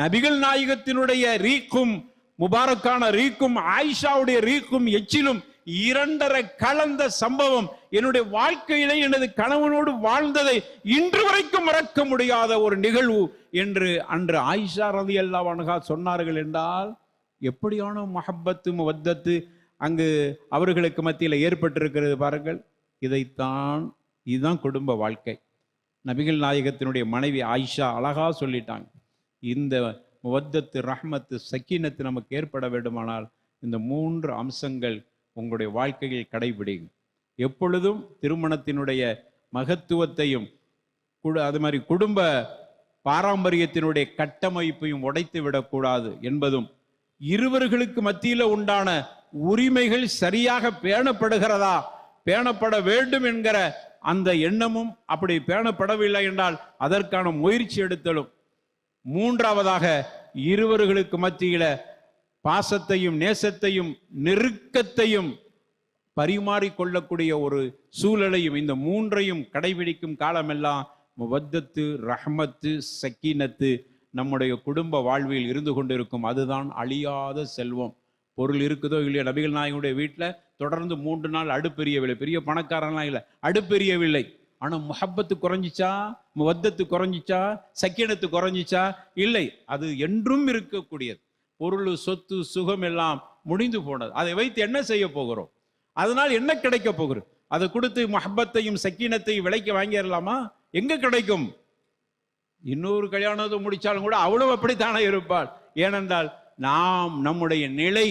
[SPEAKER 5] நபிகள் நாயகத்தினுடைய ரீக்கும் முபாரக்கான ரீக்கும் ஆயிஷாவுடைய ரீக்கும் எச்சிலும் இரண்டரை கலந்த சம்பவம் என்னுடைய வாழ்க்கையிலே எனது கணவனோடு வாழ்ந்ததை இன்று வரைக்கும் மறக்க முடியாத ஒரு நிகழ்வு என்று அன்று ஆயிஷா ரலியல்லாஹு அன்ஹா சொன்னார்கள் என்றால் எப்படியான மஹப்பத்து முவத்தத்து அங்கு அவர்களுக்கு மத்தியில் ஏற்பட்டிருக்கிறது பாருங்கள். இதுதான் குடும்ப வாழ்க்கை. நபிகள் நாயகத்தினுடைய மனைவி ஆயிஷா அழகா சொல்லிட்டாங்க, இந்த முவத்தத்து ரஹ்மத்து சக்கீனத்து நமக்கு ஏற்பட வேண்டுமானால் இந்த 3 அம்சங்கள் உங்களுடைய வாழ்க்கையில் கடைபிடிங்க. எப்பொழுதும் திருமணத்தினுடைய மகத்துவத்தையும் அது மாதிரி குடும்ப பாரம்பரியத்தினுடைய கட்டமைப்பையும் உடைத்து விடக்கூடாது என்பதும், இருவர்களுக்கு மத்தியில் உண்டான உரிமைகள் சரியாக பேணப்படுகிறதா, பேணப்பட வேண்டும் என்கிற அந்த எண்ணமும் அப்படி பேணப்படவில்லை என்றால் அதற்கான முயற்சி எடுத்தலும், மூன்றாவதாக இருவர்களுக்கு மத்தியில பாசத்தையும் நேசத்தையும் நெருக்கத்தையும் பரிமாறிக்கொள்ளக்கூடிய ஒரு சூழலையும் இந்த 3ஐயும் கடைபிடிக்கும் காலமெல்லாம் முவத்தத்து ரஹ்மத்து சக்கீனத்து நம்முடைய குடும்ப வாழ்வில் இருந்து கொண்டிருக்கும். அதுதான் அழியாத செல்வம். பொருள் இருக்குதோ இல்லையோ, நபிகள் நாயகனுடைய வீட்டில் தொடர்ந்து 3 நாள் அடுப்பெரியவில்லை. பெரிய பணக்காரன்லாம் இல்லை, அடுப்பெரியவில்லை. ஆனால் முஹப்பத்து குறைஞ்சிச்சா, முவத்தத்து குறைஞ்சிச்சா, சக்கீனத்து குறைஞ்சிச்சா? இல்லை, அது என்றும் இருக்கக்கூடியது. பொருள் சொத்து சுகம் எல்லாம் முடிந்து போனது. அதை வைத்து என்ன செய்ய போகிறோம்? அதனால் என்ன கிடைக்க போகிறோம்? அதை கொடுத்து முஹப்பத்தையும் சக்கீனத்தையும் விலைக்கு வாங்கிடலாமா? எங்க கிடைக்கும்? இன்னொரு கல்யாணத்தை முடிச்சாலும் கூட அவளும் அப்படித்தானே இருப்பாள். ஏனென்றால் நாம் நம்முடைய நிலை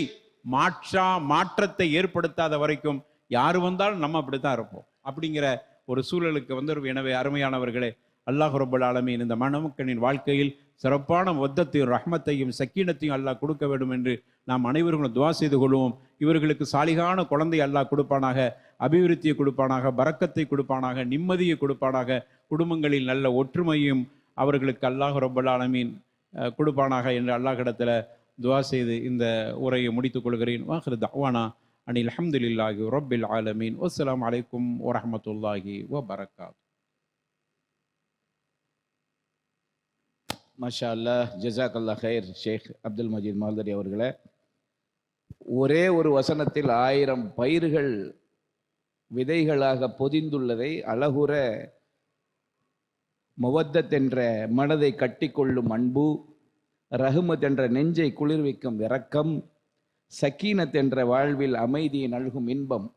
[SPEAKER 5] மாற்றத்தை ஏற்படுத்தாத வரைக்கும் யாரு வந்தாலும் நம்ம அப்படித்தான் இருப்போம். அப்படிங்கிற ஒரு சூழலுக்கு வந்துடும். எனவே அருமையானவர்களே, அல்லாஹ் ரப்பல் ஆலமீன் இந்த மணமக்களின் வாழ்க்கையில் சிறப்பான வத்தத்தையும் ரஹ்மத்தையும் சக்கீனத்தையும் அல்லாஹ் கொடுக்க வேண்டும் என்று நாம் அனைவரும் துவா செய்து கொள்வோம். இவர்களுக்கு சாலிகான குழந்தை அல்லாஹ் கொடுப்பானாக, அபிவிருத்தியை கொடுப்பானாக, பரக்கத்தை கொடுப்பானாக, நிம்மதியை கொடுப்பானாக, குடும்பங்களில் நல்ல ஒற்றுமையும் அவர்களுக்கு அல்லாஹ் ரப்பல் ஆலமீன் கொடுப்பானாக என்று அல்லாஹ்விடத்தில் துவா செய்து இந்த உரையை முடித்துக் கொள்கிறேன். வாஹிரு தஅவானா அனில் அல்ஹம்துலில்லாஹி ரப்பில் ஆலமீன். வஸ்ஸலாமு அலைக்கும் வரஹ்மத்துல்லாஹி வபரகாத்துஹு.
[SPEAKER 3] மாஷா அல்லாஹ், ஜஸாக்கல்லா ஹைர் ஷேக் அப்துல் மஜீத் மால்தரி அவர்களே. ஒரே ஒரு வசனத்தில் 1000 பயிர்கள் விதைகளாக பொதிந்துள்ளதை அழகுற முவத்தத் என்ற மனதை கட்டிக்கொள்ளும் அன்பு, ரஹ்மத் என்ற நெஞ்சை குளிர்விக்கும் இரக்கம், சக்கீனத் என்ற வாழ்வில் அமைதியை நல்கும் இன்பம்,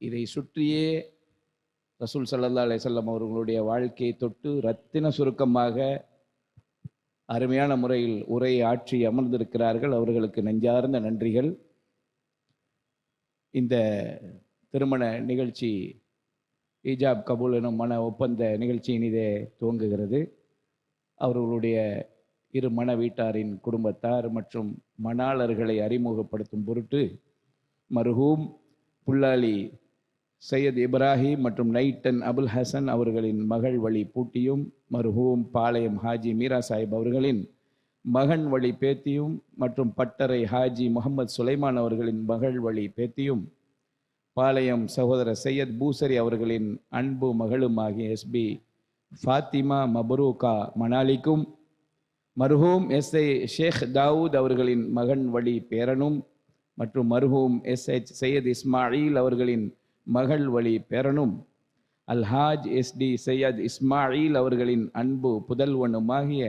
[SPEAKER 3] இதை சுற்றியே ரசூல் ஸல்லல்லாஹு அலைஹி வஸல்லம் அவர்களுடைய வாழ்க்கையை தொட்டு ரத்தின சுருக்கமாக அருமையான முறையில் உரையை ஆற்றி அமர்ந்திருக்கிறார்கள். அவர்களுக்கு நெஞ்சார்ந்த நன்றிகள். இந்த திருமண நிகழ்ச்சி ஈஜாப் கபூல் எனும் மன ஒப்பந்த நிகழ்ச்சியின் இதே துவங்குகிறது. அவர்களுடைய இரு மன வீட்டாரின் குடும்பத்தார் மற்றும் மணாளர்களை அறிமுகப்படுத்தும் பொருட்டு மர்ஹூம் புல்லாலி சையத் இப்ராஹிம் மற்றும் நைட்டன் அபுல் ஹசன் அவர்களின் மகள் வழி பூட்டியும், மர்ஹூம் பாளையம் ஹாஜி மீரா சாஹிப் அவர்களின் மகன் வழி பேத்தியும் மற்றும் பட்டறை ஹாஜி முகமது சுலைமான் அவர்களின் மகள் வழி பேத்தியும், பாளையம் சகோதரர் சையத் பூசரி அவர்களின் அன்பு மகளுமாகிய எஸ்பி ஃபாத்திமா மபரூகா மணாலிக்கும், மர்ஹூம் எஸ்ஐ ஷேக் தாவூத் அவர்களின் மகன் வழி பேரனும் மற்றும் மர்ஹூம் எஸ்ஹெச் சையத் இஸ்மாயில் அவர்களின் மகள் வழி பேரனும், அல்ஹாஜ் எஸ்டி சையத் இஸ்மாயில் அவர்களின் அன்பு புதல்வனுமாகிய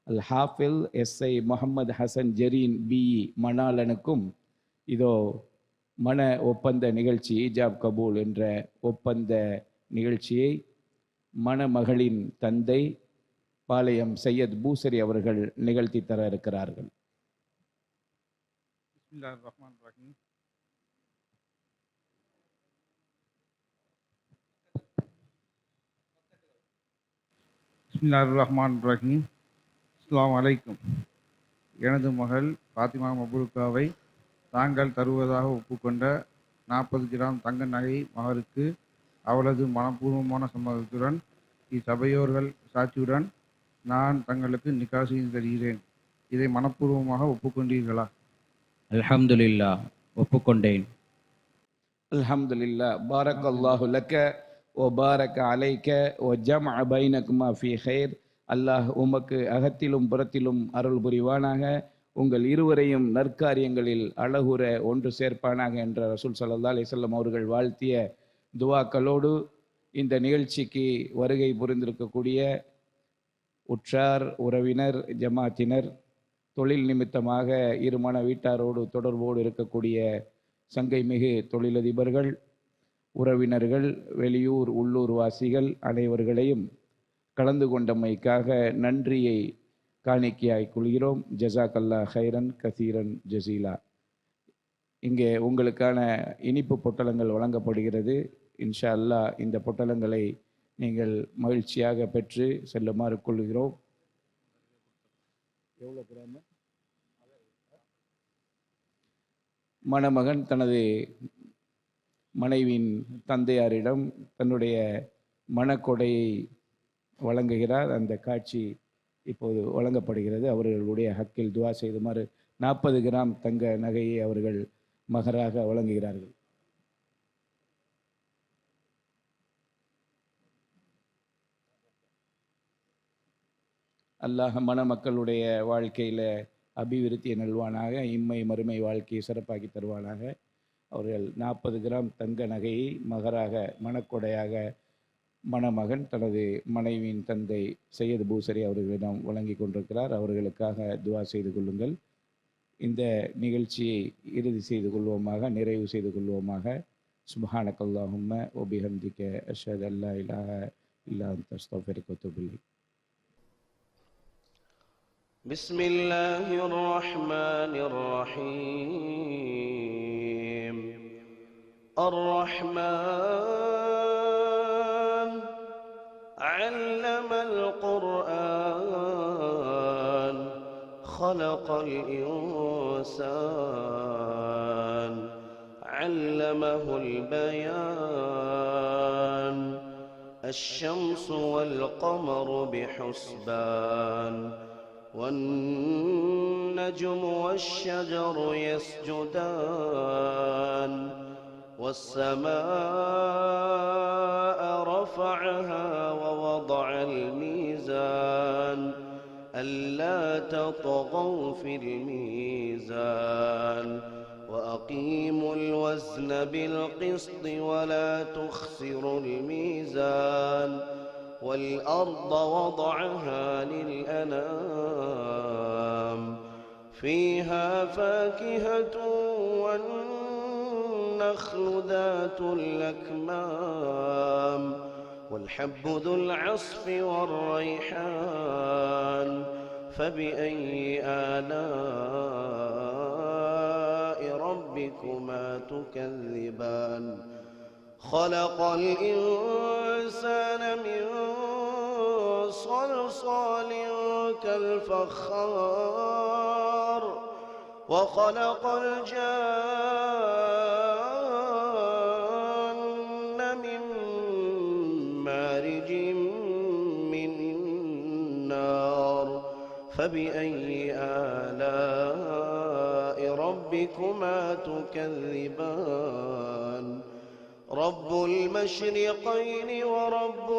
[SPEAKER 3] அல் ஹாஃபில் எஸ்ஐ முகமது ஹசன் ஜெரீன் பிஇ மணாலனுக்கும் இதோ மன ஒப்பந்த நிகழ்ச்சி ஈஜாப் கபூல் என்ற ஒப்பந்த நிகழ்ச்சியை மணமகளின் தந்தை பாளையம் சையத் பூசரி அவர்கள் நிகழ்த்தி தர இருக்கிறார்கள்.
[SPEAKER 6] பிஸ்மில்லாஹிர் ரஹ்மானிர் ரஹீம். அஸ்ஸலாமு அலைக்கும். எனது மகள் ஃபாத்திமா மபரூகாவை தாங்கள் தருவதாக ஒப்புக்கொண்ட 40 கிராம் தங்க நகை மகருக்கு அவளது மனப்பூர்வமான சம்மதத்துடன் இச்சபையோர்கள் சாட்சியுடன் நான் தங்களுக்கு நிக்கா செய்து தருகிறேன். இதை மனப்பூர்வமாக ஒப்புக்கொண்டீர்களா?
[SPEAKER 7] அல்ஹம்துலில்லாஹ், ஒப்புக்கொண்டேன்.
[SPEAKER 3] அல்ஹம்துலில்லாஹ். பாரக்கல்லாஹு லக்க வ பாரக அலைக்க வ ஜம்அ பைனகுமா ஃபீ கைர். அல்லாஹ் உமக்கு அகத்திலும் புறத்திலும் அருள் புரிவானாக, உங்கள் இருவரையும் நற்காரியங்களில் அழகுற ஒன்று சேர்ப்பானாக என்ற ரசூல் ஸல்லல்லாஹு அலைஹி வஸல்லம் அவர்கள் வாழ்த்திய துவாக்களோடு இந்த நிகழ்ச்சிக்கு வருகை புரிந்திருக்கக்கூடிய உற்றார் உறவினர் ஜமாத்தினர், தொழில் நிமித்தமாக இருமண வீட்டாரோடு தொடர்போடு இருக்கக்கூடிய சங்கை மிகு தொழிலதிபர்கள், உறவினர்கள், வெளியூர் உள்ளூர் வாசிகள் அனைவர்களையும் கலந்து கொண்டமைக்காக நன்றியை காணிக்கையாய் கொள்கிறோம். ஜஸாக்கல்லா ஹைரன் கசீரன் ஜசீலா. இங்கே உங்களுக்கான இனிப்பு பொட்டலங்கள் வழங்கப்படுகிறது. இன்ஷா அல்லாஹ் இந்த பொட்டலங்களை நீங்கள் மகிழ்ச்சியாக பெற்று செல்லுமாறு கொள்கிறோம். எவ்வளோ கிராம்? மணமகன் தனது மனைவியின் தந்தையாரிடம் தன்னுடைய மணக்கொடையை வழங்குகிறார். அந்த காட்சி இப்போது வழங்கப்படுகிறது. அவர்களுடைய ஹக்கில் துவா செய்துமாறு 40 கிராம் தங்க நகையை அவர்கள் மகராக வழங்குகிறார்கள். அல்லாஹ் மணமக்களுடைய வாழ்க்கையில் அபிவிருத்தியை நல்வானாக, இம்மை மறுமை வாழ்க்கையை சிறப்பாக்கி தருவானாக. அவர்கள் 40 கிராம் தங்க நகையை மகராக மணக்கொடையாக மணமகன் தனது மனைவியின் தந்தை சையது பூசரி அவர்களிடம் வழங்கி கொண்டிருக்கிறார். அவர்களுக்காக துவா செய்து கொள்ளுங்கள். இந்த நிகழ்ச்சியை இறுதி செய்து கொள்வோமாக, நிறைவு செய்து கொள்வோமாக. சுப்ஹானக்கல்லாஹும்ம வ பிஹம்திக அஷ்ஹது அல்லா இலாஹ இல்லா அன்த அஸ்தக்ஃபிருக வ அத்தூபு இலைக்.
[SPEAKER 1] بسم الله الرحمن الرحيم. الرحمن علم القرآن خلق الإنسان علمه البيان الشمس والقمر بحسبان والنجم والشجر يسجدان والسماء رفعها ووضع الميزان ألا تطغوا في الميزان وأقيموا الوزن بالقسط ولا تخسروا الميزان والأرض وضعها للأنام فيها فاكهة والنخل ذات الأكمام والحب ذو العصف والريحان فبأي آلاء ربكما تكذبان خلق الإنسان من صلصال كالفخار وخلق الجان من مارج من نار فبأي آلاء ربكما تكذبان رب المشرقين ورب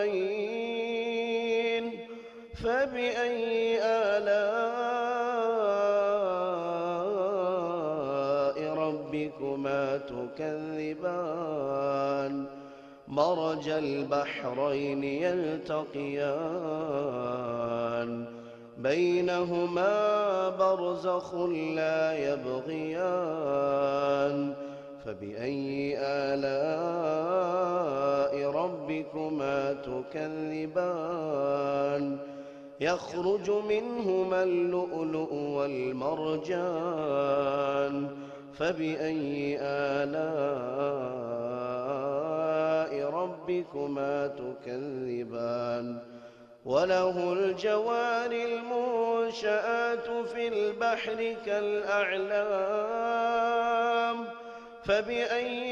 [SPEAKER 1] المغربين فبأي آلاء ربكما تكذبان مرج البحرين يلتقيان بينهما برزخ لا يبغيان فبأي آلاء ربكما تكذبان يخرج منهما اللؤلؤ والمرجان فبأي آلاء ربكما تكذبان وله الجوار المنشآت في البحر كالأعلام فبأي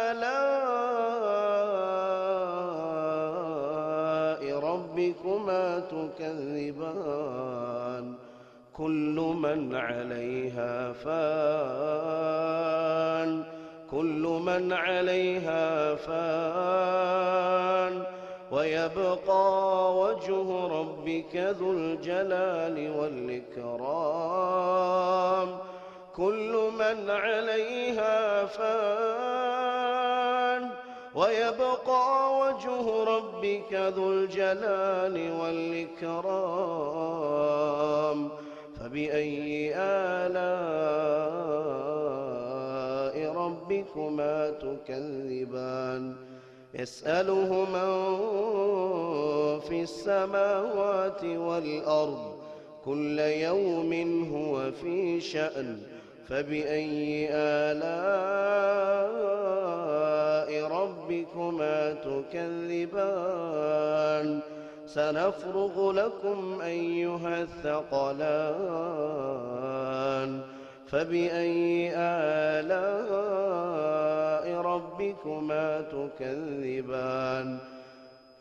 [SPEAKER 1] آلاء ربكما تكذبان كل من عليها فان كل من عليها فان ويبقى وجه ربك ذو الجلال والإكرام كل من عليها فان ويبقى وجه ربك ذو الجلال والإكرام فبأي آلاء ربكما تكذبان يسأله من في السماوات والأرض كل يوم هو في شأن فبأي آلاء ربكما تكذبان سنفرغ لكم أيها الثقلان فبأي آلاء ربكما تكذبان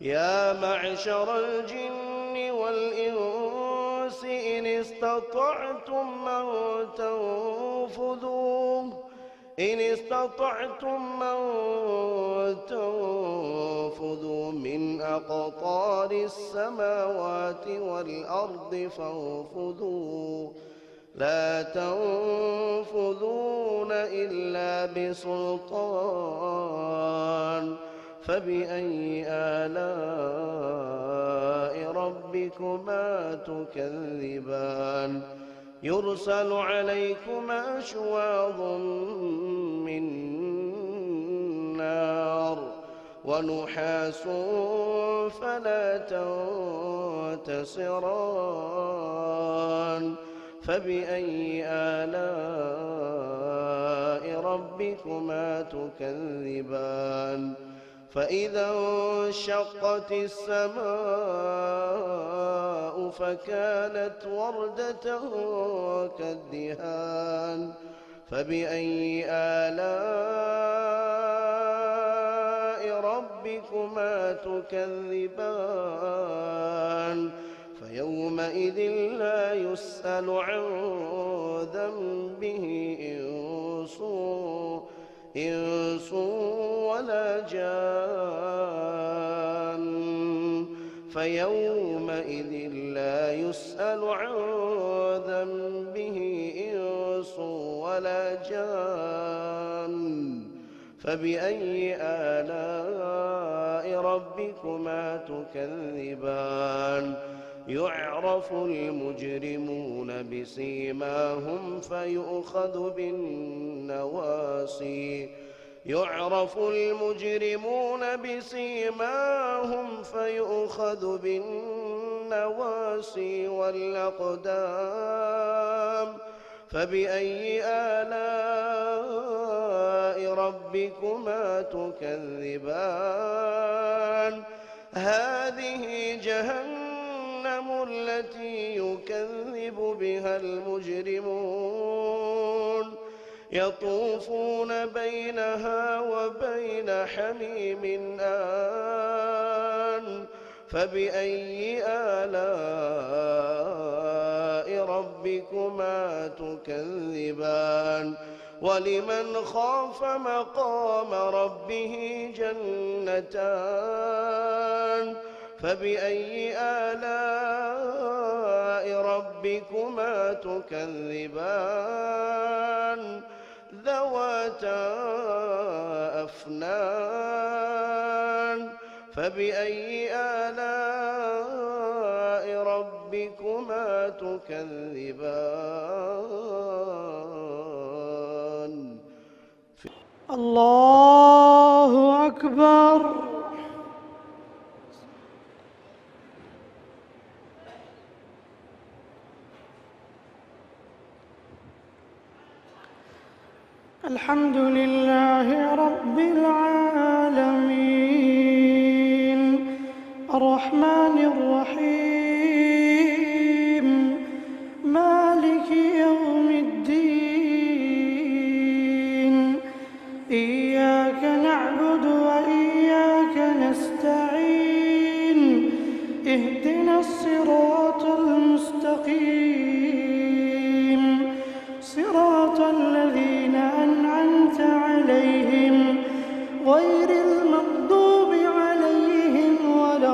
[SPEAKER 1] يا معشر الجن والإنس إن استطعتم أن تنفذوا من أقطار السماوات والأرض فانفذوا لا تنفذون إلا بسلطان فبأي آلاء ربكما تكذبان يرسل عليكما شواظ من نار ونحاس فلا تنتصران فبأي آلاء ربكما تكذبان فإذا انشقت السماء فكانت وردة كالدهان فبأي آلاء ربكما تكذبان فيومئذ لا يسأل عن ذنبه إنس ولا جان فيومئذ لا يسأل عن ذنبه إنس ولا جان فبأي آلاء ربكما تكذبان يعرف المجرمون بسيماهم فيؤخذ بالنواسي والأقدام فبأي آلاء ربكما تكذبان هذه جهنم التي يكذب بها المجرمون يطوفون بينها وبين حميم آن فبأي آلاء ربكما تكذبان ولمن خاف مقام ربه جنتان فبأي آلاء ربكما تكذبان ذواتا أفنان فبأي آلاء ربكما تكذبان
[SPEAKER 2] الله أكبر. الحمد لله رب العالمين الرحمن الرحيم مالك يوم الدين إياك نعبد وإياك نستعين اهدنا الصراط المستقيم صراط الذين أنعمت عليهم غير المغضوب عليهم ولا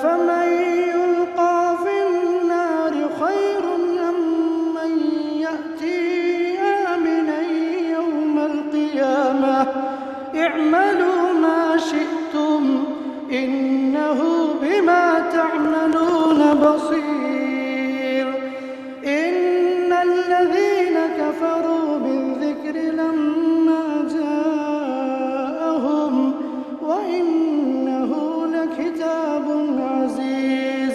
[SPEAKER 2] أفمن يلقى في النار خير أم من يأتي آمنا يوم القيامة اعملوا ما شئتم إنه بما تعملون بصير إن الذين كفروا بالذكر لما جاءهم وإنه لكتاب عزيز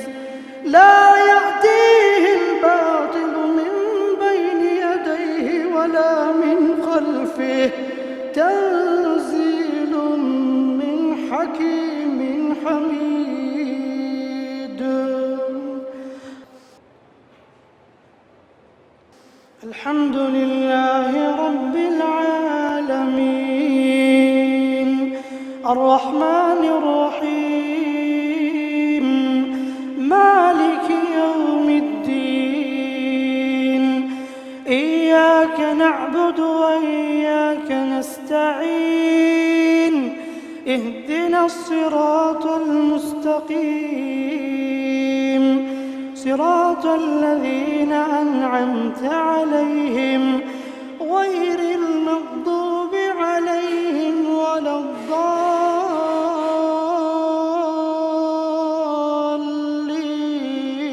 [SPEAKER 2] لا يأتيه الباطل من بين يديه ولا من خلفه تنزيل من حكيم حميد. الحمد لله رب العالمين الرحمن الرحيم مالك يوم الدين إياك نعبد وإياك نستعين اهدنا الصراط المستقيم صراط الذين أنعمت عليهم غير المغضوب عليهم ولا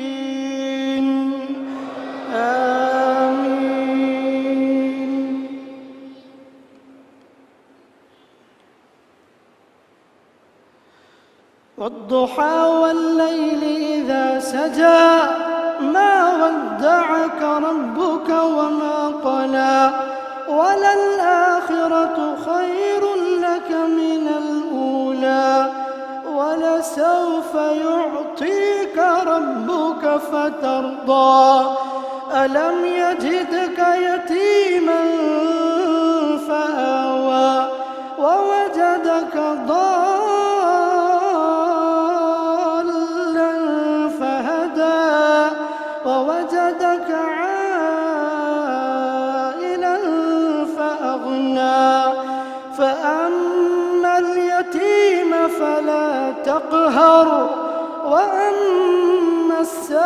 [SPEAKER 2] الضالين آمين. والضحى والليل إذا سجى ما ودعك ربك وما قلى وللآخرة خير لك من الأولى ولسوف يعطيك ربك فترضى ألم يجدك يتيما فآوى ووجدك ضالا فهدى ووجدك عائلا فأغنى فأما اليتيم فلا تقهر وأما السائل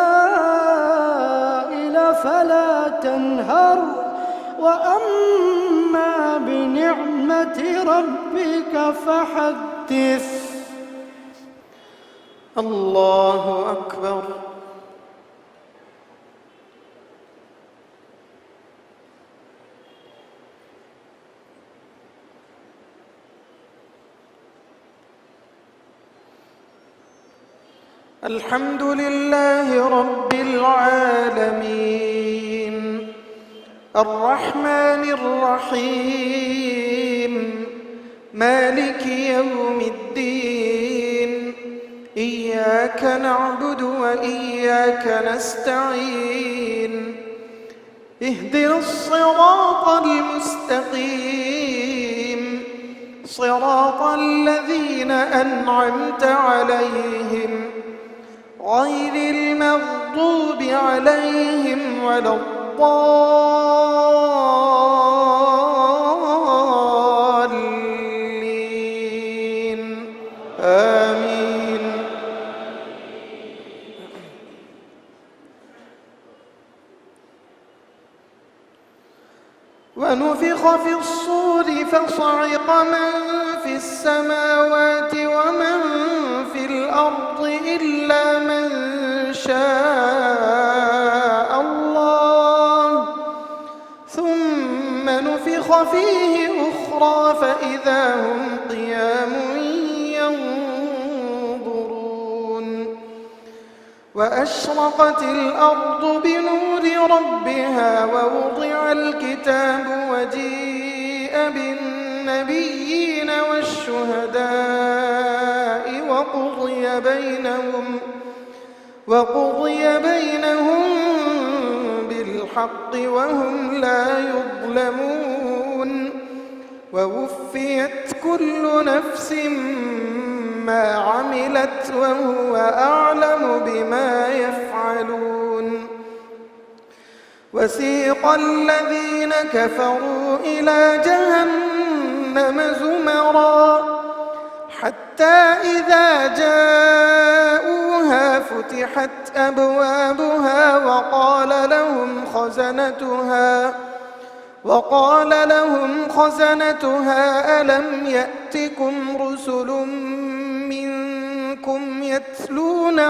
[SPEAKER 2] فلا تنهر وأما بنعمة ربك فحدث.
[SPEAKER 1] الله أكبر. الحمد لله رب العالمين الرحمن الرحيم مالك يوم الدين إياك نعبد وإياك نستعين اهدنا الصراط المستقيم صراط الذين أنعمت عليهم غير المغضوب عليهم ولا الضالين آمين. ونفخ في الصور فصعق من في السماوات ومن في الأرض إلا من شاء الله ثم نفخ فيه أخرى فإذا هم قيام ينظرون وأشرقت الأرض بنور ربها ووضع الكتاب وجيء بالنبيين والشهداء وقضي بينهم بالحق وهم لا يظلمون ووفيت كل نفس ما عملت وهو أعلم بما يفعلون. وسيق الذين كفروا إلى جهنم زمرا حتى إذا جاءوها أبوابها فتحت أبوابها وقال لهم خزنتها ألم يأتكم رسل منكم يتلون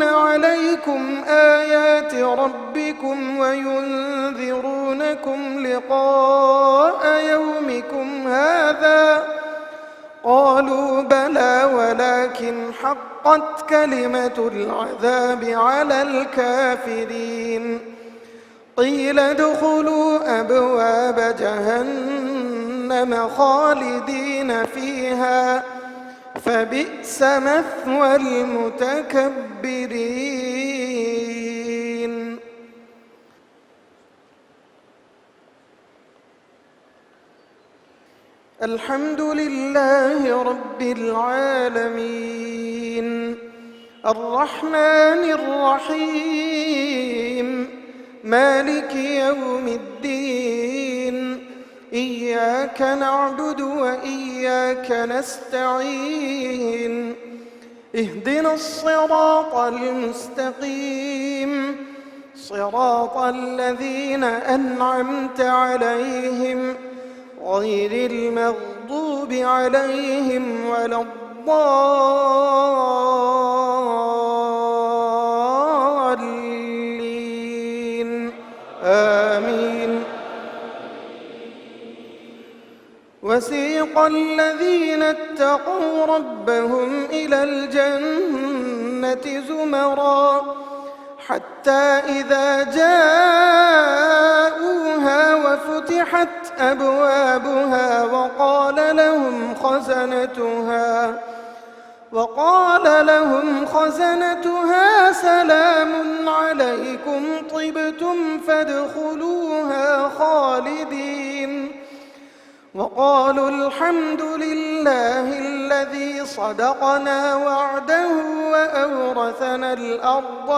[SPEAKER 1] عليكم آيات ربكم وينذرونكم لقاء يومكم هذا قالوا بلى ولكن حقت كلمة العذاب على الكافرين قيل ادخلوا أبواب جهنم خالدين فيها فبئس مثوى المتكبرين. الحمد لله رب العالمين الرحمن الرحيم مالك يوم الدين إياك نعبد وإياك نستعين اهدنا الصراط المستقيم صراط الذين أنعمت عليهم غير المغضوب عليهم ولا الضالين آمين. وسيق الذين اتقوا ربهم إلى الجنة زمرا حتى إذا جاءوها وفتحت أبوابها وقال لهم خزنتها سلام عليكم طبتم فادخلوها خالدين وقالوا الحمد لله الذي صدقنا وعده وأورثنا الأرض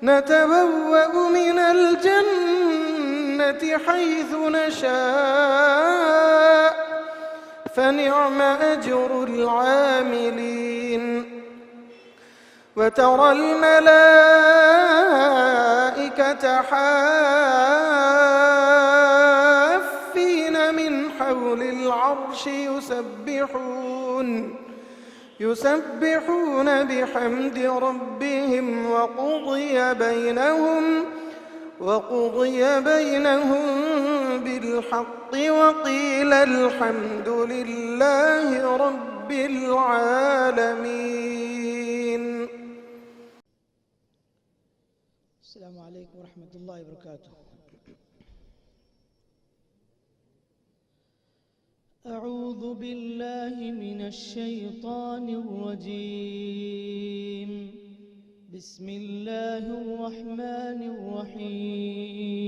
[SPEAKER 1] نتبوأ من الجنة حيث نشاء فنعم أجر العاملين. وترى الملائكة حافين من حول العرش يسبحون بحمد ربهم وقضي بينهم بالحق وقيل الحمد لله رب العالمين.
[SPEAKER 4] السلام عليكم ورحمة الله وبركاته. أعوذ بالله من الشيطان الرجيم. بسم الله الرحمن الرحيم.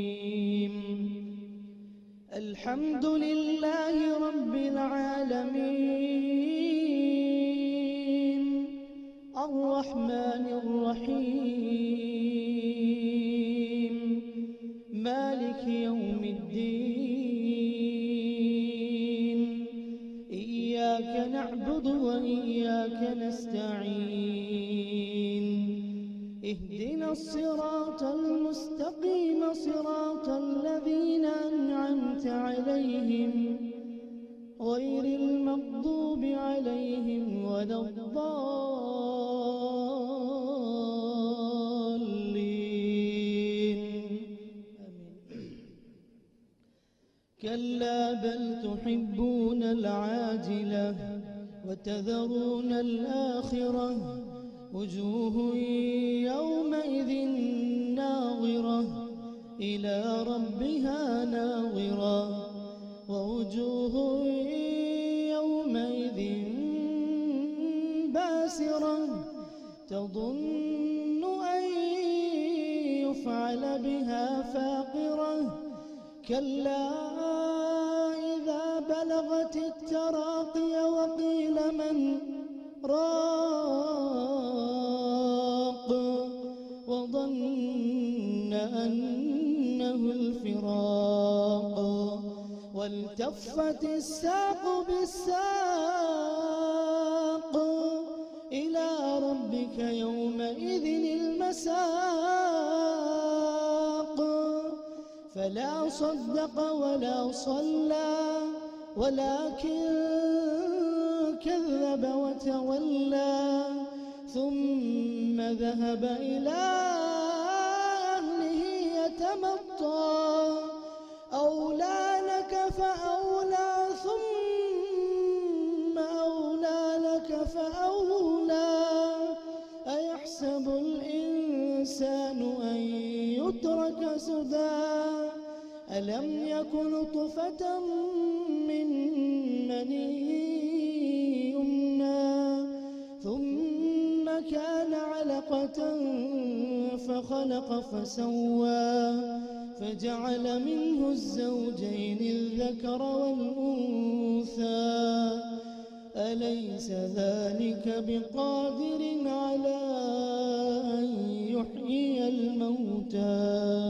[SPEAKER 4] الحمد لله رب العالمين الرحمن الرحيم مالك يوم الدين إياك نعبد وإياك نستعين اهدنا الصراط المستقيم صراط الذين أنعمت عليهم غير المغضوب عليهم ولا الضالين كلا بل تحبون العاجلة وتذرون الآخرة وجوه يومئذ ناظرة إلى ربها ناظرة ووجوه يومئذ باسرة تظن أن يفعل بها فاقرة كلا إذا بلغت التراقي وقيل من راق وظن والتفت الساق بالساق إلى ربك يومئذ المساق فلا صدق ولا صلى ولكن كذب وتولى ثم ذهب إلى أهله يتمطى أولى لك فأولى ثم أولى لك فأولى أيحسب الإنسان أن يترك سدى ألم يكن نطفة من مني يمنى ثم كان علقة فخلق فسوى فجعل منه الزوجين الذكر والأنثى أليس ذلك بقادر على أن يحيي الموتى